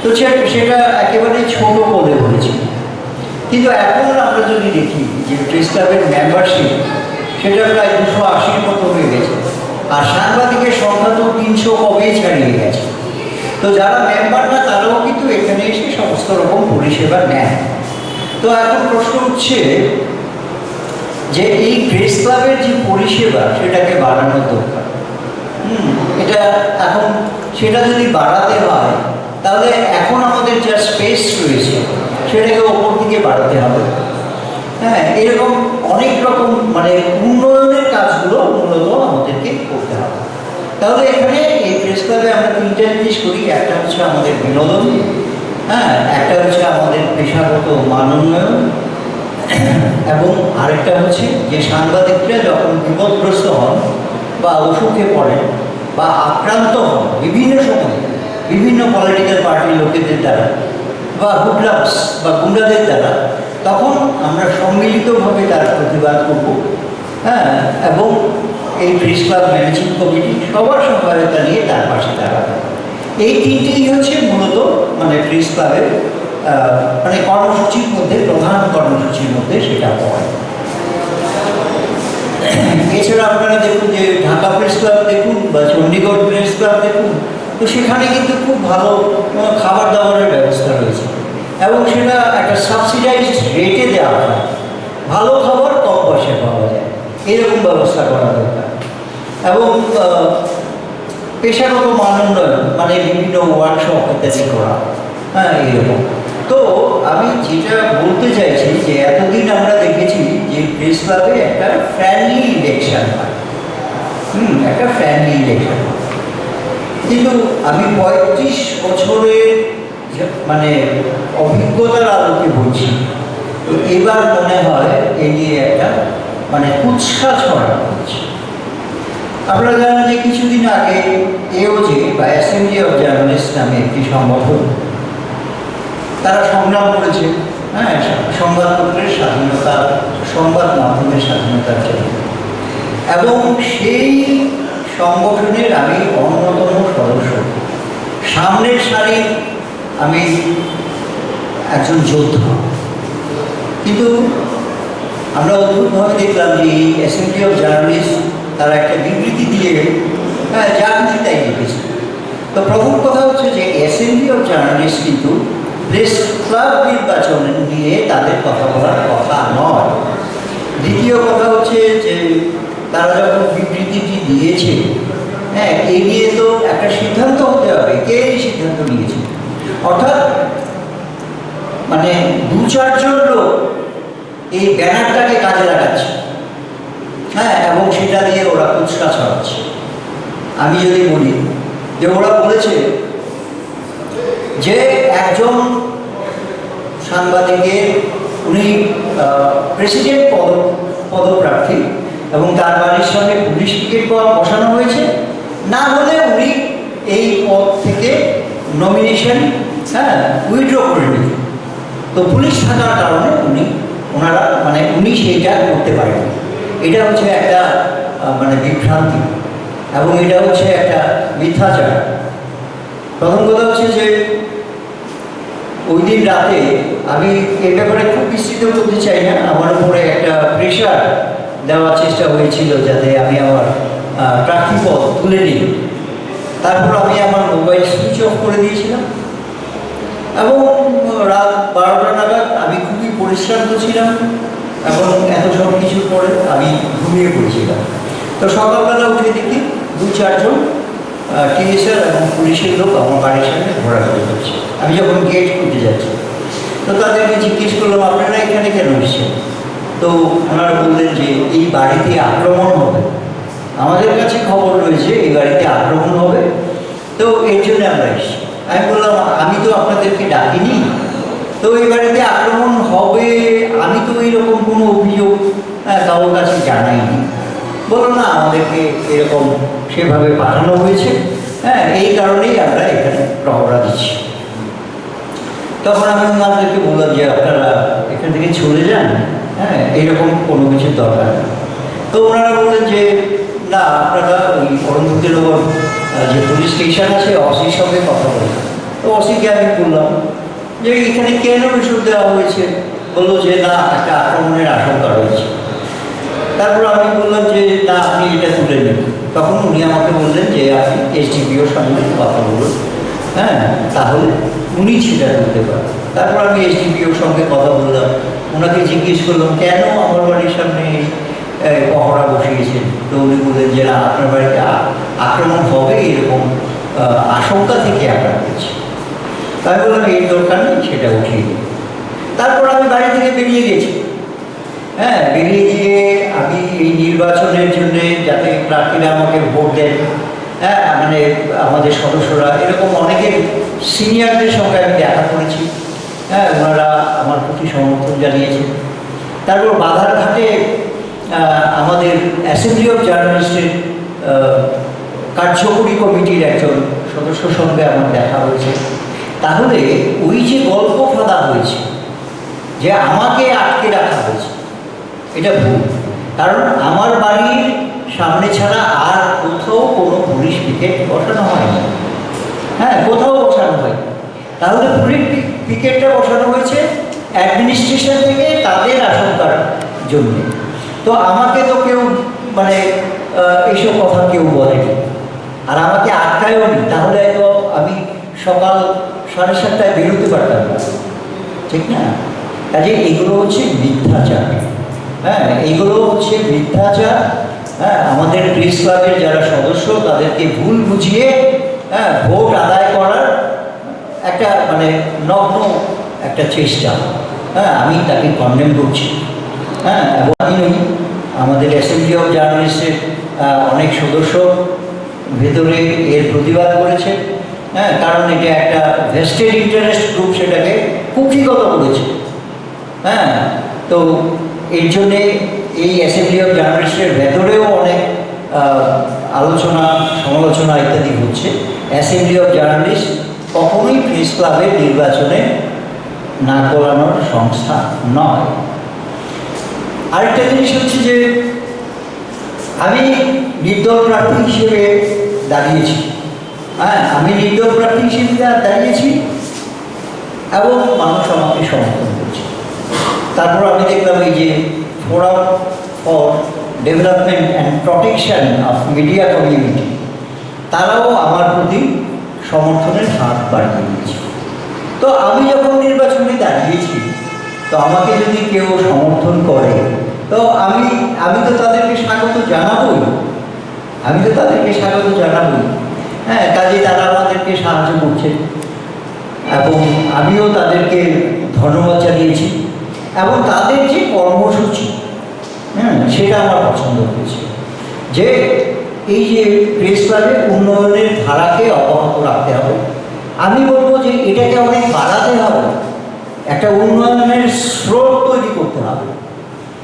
Speaker 6: তো সেটা একেবারে ছোট পদে হয়েছিল। কিন্তু এখন আমরা যদি দেখি যে প্রেস ক্লাবের মেম্বারশিপ সেটা প্রায় 280 মতো হয়ে গেছে, আর সাংবাদিকের সংখ্যা তো 300 কবেই ছাড়িয়ে গেছে। তো যারা মেম্বার না তারাও কিন্তু এখানে এসে সমস্ত রকম পরিষেবা নেয়। তো এখন প্রশ্ন হচ্ছে যে এই প্রেস ক্লাবের যে পরিষেবা সেটাকে বাড়ানোর দরকার। এটা এখন সেটা যদি বাড়াতে হয় তাহলে এখন আমাদের যা স্পেস রয়েছে সেটাকে ওপর দিকে বাড়াতে হবে। হ্যাঁ, এরকম অনেক রকম মানে উন্নয়নের কাজগুলো মূলত আমাদেরকে করতে হবে। তাহলে এখানে এই প্রেস ক্লাবে আমরা তিনটা জিনিস করি। একটা হচ্ছে আমাদের বিনোদন, হ্যাঁ, একটা হচ্ছে আমাদের পেশাগত মান উন্নয়ন, এবং আরেকটা হচ্ছে যে সাংবাদিকরা যখন বিপদগ্রস্ত হন বা অসুখে পড়েন বা আক্রান্ত হন বিভিন্ন সময় বিভিন্ন পলিটিক্যাল পার্টির লোকেদের দ্বারা বা হুডলামস বা গুন্ডাদের দ্বারা, তখন আমরা সম্মিলিতভাবে তার প্রতিবাদ করব। হ্যাঁ, এবং এই প্রেস ক্লাব ম্যানেজিং কমিটি সবার সহায়তা নিয়ে তার পাশে দাঁড়াবে। এই তিনটেই হচ্ছে মূলত মানে প্রেস ক্লাবের মানে কর্মসূচির মধ্যে, প্রধান কর্মসূচির মধ্যে সেটা পড়ে। এছাড়া আপনারা দেখুন যে ঢাকা প্রেস ক্লাব দেখুন বা চণ্ডীগড় প্রেস ক্লাব দেখুন, তো সেখানে কিন্তু খুব ভালো খাবার দাবারের ব্যবস্থা রয়েছে এবং সেটা একটা সাবসিডাইজড রেটে দেওয়া হয়। ভালো খাবার কম পয়সায় পাওয়া যায়, এরকম ব্যবস্থা করা দরকার। এবং পেশাগত মান উন্নয়ন মানে বিভিন্ন ওয়ার্কশপ ইত্যাদি করা, হ্যাঁ, এরকম। তো আমি যেটা বলতে চাইছি যে এতদিন আমরা দেখেছি যে প্রেস ক্লাবে একটা ফ্রেন্ডলি ইলেকশন হয়, একটা ফ্রেন্ডলি ইলেকশন। কিন্তু আমি 35 বছরের মানে অভিজ্ঞতার আলোকে বলছি, তো এবার মনে হয় এই নিয়ে একটা মানে কুৎসা ছড়ানো হচ্ছে। আপনারা জানেন যে কিছুদিন আগে এওজে বা অ্যাসেম্বলি অফ জার্নালিস্ট নামে একটি সংগঠন, তারা সংগ্রাম করেছে, হ্যাঁ, সংবাদপত্রের স্বাধীনতা, সংবাদ মাধ্যমের স্বাধীনতার জন্য। এবং সেই সংগঠনের আমি অন্যতম সদস্য, সামনের সারির আমি একজন যোদ্ধা। কিন্তু আমরা অদ্ভুতভাবে দেখলাম যে এই অ্যাসেম্বলি অফ জার্নালিস্ট তারা একটা বিবৃতি দিয়ে, হ্যাঁ, যা খুশি তাই লিখেছে। তো প্রথম কথা হচ্ছে যে অ্যাসেম্বলি অফ জার্নালিস্ট কিন্তু প্রেস ক্লাব নির্বাচন নিয়ে তাদের কথা বলার কথা নয়। দ্বিতীয় কথা হচ্ছে যে তারা যখন বিবৃতিটি দিয়েছে, হ্যাঁ, এই নিয়ে তো একটা সিদ্ধান্ত হতে হবে, কে এই সিদ্ধান্ত নিয়েছে। অর্থাৎ মানে 2-4 লোক এই ব্যানারটাকে কাজে লাগাচ্ছে, হ্যাঁ, এবং সেটা দিয়ে ওরা কুৎসা ছড়াচ্ছে। আমি যদি বলি যে ওরা বলেছে যে একজন সাংবাদিকের উনি প্রেসিডেন্ট পদপ্রার্থী এবং তার বাড়ির সঙ্গে পুলিশ পিকেট বসানো হয়েছে, না হলে উনি এই পদ থেকে নমিনেশন, হ্যাঁ, উইথড্র করে নেবেন। তো পুলিশ থাকার কারণে উনি সেইটা করতে পারেন। এটা হচ্ছে একটা মানে বিভ্রান্তি এবং এটা হচ্ছে একটা মিথ্যাচার। প্রথম কথা হচ্ছে যে ওই দিন রাতে আমি এ ব্যাপারে খুব বিস্তৃত করতে চাই না, আমার উপরে একটা প্রেশার দেওয়ার চেষ্টা হয়েছিল যাতে আমি আমার প্রার্থীপদ তুলে নিই। তারপর আমি আমার মোবাইল সুইচ অফ করে দিয়েছিলাম এবং রাত 12টা নাগাদ আমি খুবই পরিশ্রান্ত ছিলাম এবং এত সব কিছুর পরে আমি ঘুমিয়ে পড়েছিলাম। তো সকালবেলা উঠে দেখি 2-4 জন টিএসআর এবং পুলিশের লোক আমার বাড়ির সামনে ঘোরাঘুরি করছে। আমি যখন গেট খুলতে যাচ্ছি তো তাদেরকে জিজ্ঞেস করলাম, আপনারা এখানে কেন এসেছেন? তো ওনারা বললেন যে এই বাড়িতে আক্রমণ হবে, আমাদের কাছে খবর রয়েছে এই বাড়িতে আক্রমণ হবে, তো এর জন্য আমরা এসেছি। আমি বললাম, আমি তো আপনাদেরকে ডাকিনি, তো এই বাড়িতে আক্রমণ হবে আমি তো এইরকম কোনো অভিযোগ কারোর কাছে জানাইনি। বলো না, আমাদেরকে এরকম সেভাবে পাঠানো হয়েছে, হ্যাঁ, এই কারণেই আমরা এখানে প্রহরা দিচ্ছি। তখন আমি ওনাদেরকে বললাম যে আপনারা এখান থেকে চলে যান, হ্যাঁ, এইরকম কোনো কিছুর দরকার নেই। তো ওনারা বললেন যে না, আপনারা ওই অরুন্ধতিনগর যে পুলিশ স্টেশন আছে অসির সঙ্গে কথা বললেন। তো অসিকে আমি বললাম যে এখানে কেন এসব দেওয়া হয়েছে? বললো যে না, একটা আক্রমণের আশঙ্কা রয়েছে। তারপর আমি বললাম যে না, আপনি এটা তুলে নেন। তখন উনি আমাকে বললেন যে আপনি এসডিপিওর সঙ্গে কথা বলুন, হ্যাঁ, তাহলে উনি সেটা তুলতে পারেন। তারপর আমি এসডিপিওর সঙ্গে কথা বললাম, ওনাকে জিজ্ঞেস করলাম কেন আমার বাড়ির সামনে পহরা বসিয়েছেন। তো উনি বললেন যে না, আপনার বাড়িতে আক্রমণ হবে এরকম আশঙ্কা থেকে আমরা বলছি। তাই বললাম এই দরকার নেই, সেটা উঠিয়ে দিই। তারপর আমি বাড়ি থেকে বেরিয়ে গেছি। হ্যাঁ, বেরিয়ে গিয়ে আমি এই নির্বাচনের জন্য যাতে প্রার্থীরা আমাকে ভোট দেন, হ্যাঁ, মানে আমাদের সদস্যরা এরকম অনেকের সিনিয়রদের সঙ্গে আমি দেখা করেছি। হ্যাঁ, ওনারা আমার প্রতি সমর্থন জানিয়েছেন। তারপর বাধারঘাটে আমাদের অ্যাসেম্বলি অফ জার্নালিস্টের কার্যকরী কমিটির একজন সদস্যর সঙ্গে আমার দেখা হয়েছে। তাহলে ওই যে গল্প ফাঁদা হয়েছে যে আমাকে আটকে রাখা হয়েছে, এটা ভুল। কারণ আমার বাড়ির সামনে ছাড়া আর কোথাও কোনো পুলিশ পিকেট বসানো হয়নি। হ্যাঁ, কোথাও বসানো হয়নি। তাহলে পুলিশ পিকেটটা বসানো হয়েছে অ্যাডমিনিস্ট্রেশন থেকে তাদের আশঙ্কার জন্য। তো আমাকে তো কেউ মানে এইসব কথা কেউ বলেনি, আর আমাকে আটকায়ও নি। তাহলে তো আমি সকাল 7:30টায় বেরোতে পারতাম না, ঠিক না? কাজে এগুলো হচ্ছে মিথ্যাচার। হ্যাঁ, এগুলো হচ্ছে মিথ্যাচার। হ্যাঁ, আমাদের প্রেস ক্লাবের যারা সদস্য তাদেরকে ভুল বুঝিয়ে হ্যাঁ ভোট আদায় করার একটা মানে নগ্ন একটা চেষ্টা। হ্যাঁ, আমি তাকে কন্ডেম করছি। হ্যাঁ, এবং আমি আমাদের অ্যাসেম্বলি অফ জার্নালিস্টের অনেক সদস্য ভেতরে এর প্রতিবাদ করেছে। হ্যাঁ, কারণ এটা একটা ভেস্টেড ইন্টারেস্ট গ্রুপ সেটাকে কুক্ষিগত করেছে। হ্যাঁ, তো এর জন্যে এই অ্যাসেম্বলি অফ জার্নালিস্টের ভেতরেও অনেক আলোচনা সমালোচনা ইত্যাদি হচ্ছে। অ্যাসেম্বলি অফ জার্নালিস্ট কখনোই প্রেস ক্লাবের নির্বাচনে না করানোর সংস্থা নয়। আরেকটা জিনিস হচ্ছে যে আমি নির্দল প্রার্থী হিসেবে দাঁড়িয়েছি। হ্যাঁ, আমি নির্দল প্রার্থী হিসেবে দাঁড়িয়েছি এবং মানুষ আমাকে সমর্থন করছে। তারপর আমি দেখলাম এই যে forum for development and protection of media community, তারাও আমার প্রতি সমর্থনের হাত বাড়িয়ে দিয়েছে। তো আমি যখন নির্বাচনে দাঁড়িয়েছি, তো আমাকে যদি কেউ সমর্থন করে তো আমি তো তাদেরকে স্বাগত জানাবই। হ্যাঁ, কাজে তারা আমাদেরকে সাহায্য করছে এবং আমিও তাদেরকে ধন্যবাদ জানিয়েছি। এবং তাদের যে কর্মসূচি, হ্যাঁ, সেটা আমার পছন্দ হয়েছে যে এই যে প্রেস ক্লাবের উন্নয়নের ধারাকে অব্যাহত রাখতে হবে। আমি বলবো যে এটাকে অনেক বাড়াতে হবে, একটা উন্নয়নের স্রোত তৈরি করতে হবে।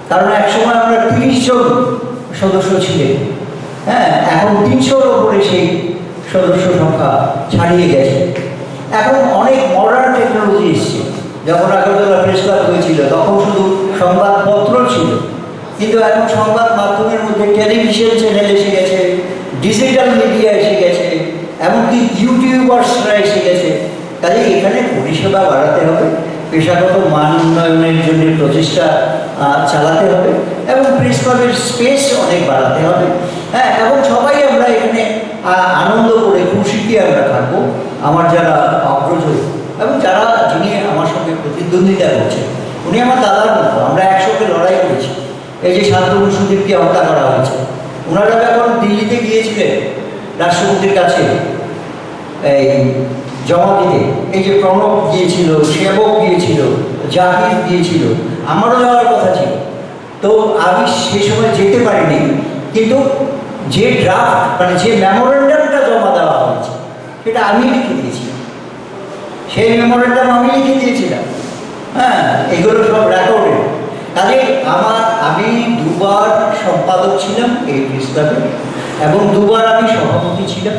Speaker 6: কারণ একসময় আমরা 30 জন সদস্য ছিলেন, হ্যাঁ, এখন 300-র ওপরে সেই সদস্য সংখ্যা ছাড়িয়ে গেছে। এখন অনেক মডার্ন টেকনোলজি এসছে। যখন আগরতলা প্রেস ক্লাব হয়েছিল তখন শুধু সংবাদপত্র ছিল, কিন্তু এখন সংবাদ মাধ্যমের মধ্যে টেলিভিশন চ্যানেল এসে গেছে, ডিজিটাল মিডিয়া এসে গেছে, এমনকি ইউটিউবার্সরা এসে গেছে। কাজে এখানে পরিষেবা বাড়াতে হবে, পেশাগত মান উন্নয়নের জন্য প্রচেষ্টা চালাতে হবে এবং প্রেস ক্লাবের স্পেস অনেক বাড়াতে হবে। হ্যাঁ, এবং সবাই আমরা এখানে আনন্দ করে খুশিতে আমরা থাকবো। আমার যারা অগ্রজ এবং যিনি আমার সঙ্গে প্রতিদ্বন্দ্বিতা করছেন, উনি আমার দাদার মতো। আমরা একসঙ্গে লড়াই করেছি। এই যে শান্তনু সুদীপকে হত্যা করা হয়েছে, ওনারা যখন দিল্লিতে গিয়েছিলেন রাষ্ট্রপতির কাছে এই জমা দিতে, এই যে প্রণব গিয়েছিল, সেবক গিয়েছিল, জাহির গিয়েছিল, আমারও যাওয়ার কথা ছিল। তো আমি সে সময় যেতে পারিনি, কিন্তু যে ড্রাফট মানে যে মেমোরেন্ডামটা জমা দেওয়া হয়েছে সেটা আমি লিখে দিয়েছিলাম। সেই মেমোরেন্ডাম আমি লিখে দিয়েছিলাম। হ্যাঁ, এগুলো সব রেকর্ডে। কাজে আমি 2বার সম্পাদক ছিলাম এই প্রেস ক্লাবে এবং 2বার আমি সভাপতি ছিলাম।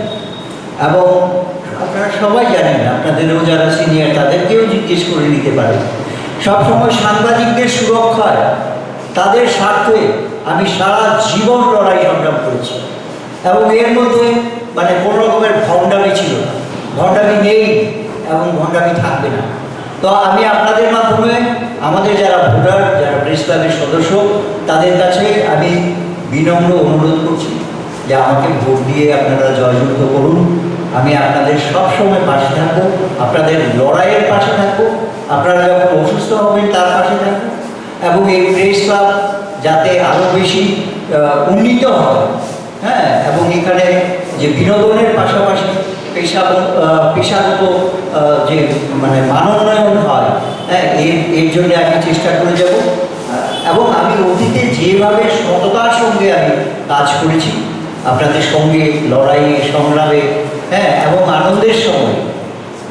Speaker 6: এবং আপনারা সবাই জানেন, আপনাদেরও যারা সিনিয়র তাদেরকেও জিজ্ঞেস করে নিতে পারেন, সবসময় সাংবাদিকদের সুরক্ষায় তাদের স্বার্থে আমি সারা জীবন লড়াই সংগ্রাম করেছি এবং এর মধ্যে মানে কোনো রকমের ভণ্ডামি ছিল না, ভণ্ডামি নেই এবং ভণ্ডামি থাকবে না। তো আমি আপনাদের মাধ্যমে আমাদের যারা ভোটার, যারা প্রেস ক্লাবের সদস্য, তাদের কাছে আমি বিনম্র অনুরোধ করছি যে আমাকে ভোট দিয়ে আপনারা জয়যুক্ত করুন। আমি আপনাদের সবসময় পাশে থাকবো, আপনাদের লড়াইয়ের পাশে থাকবো, আপনারা যখন অসুস্থ হবেন তার পাশে থাকবো এবং এই প্রেস ক্লাব যাতে আরও বেশি উন্নীত হয়। হ্যাঁ, এবং এখানে যে বিনোদনের পাশাপাশি পেশাগত যে মানে মানোন্নয়ন হয়, হ্যাঁ, এর জন্য আমি চেষ্টা করে যাব। এবং আমি অতীতে যেভাবে সততার সঙ্গে আমি কাজ করেছি আপনাদের সঙ্গে লড়াইয়ে সংগ্রামে, হ্যাঁ, এবং আনন্দের সময়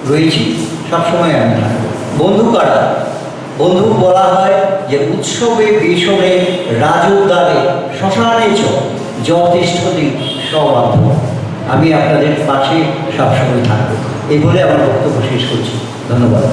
Speaker 6: রয়েছি, সবসময় আমি থাকবো। বন্ধু কারা? বন্ধু বলা হয় যে উৎসবে বেসনে রাজোদ্যানে শ্মশানে যথেষ্টতি সবান্ধ। আমি আপনাদের পাশে সবসময় থাকবো, এই বলে আমার বক্তব্য শেষ করছি। ধন্যবাদ।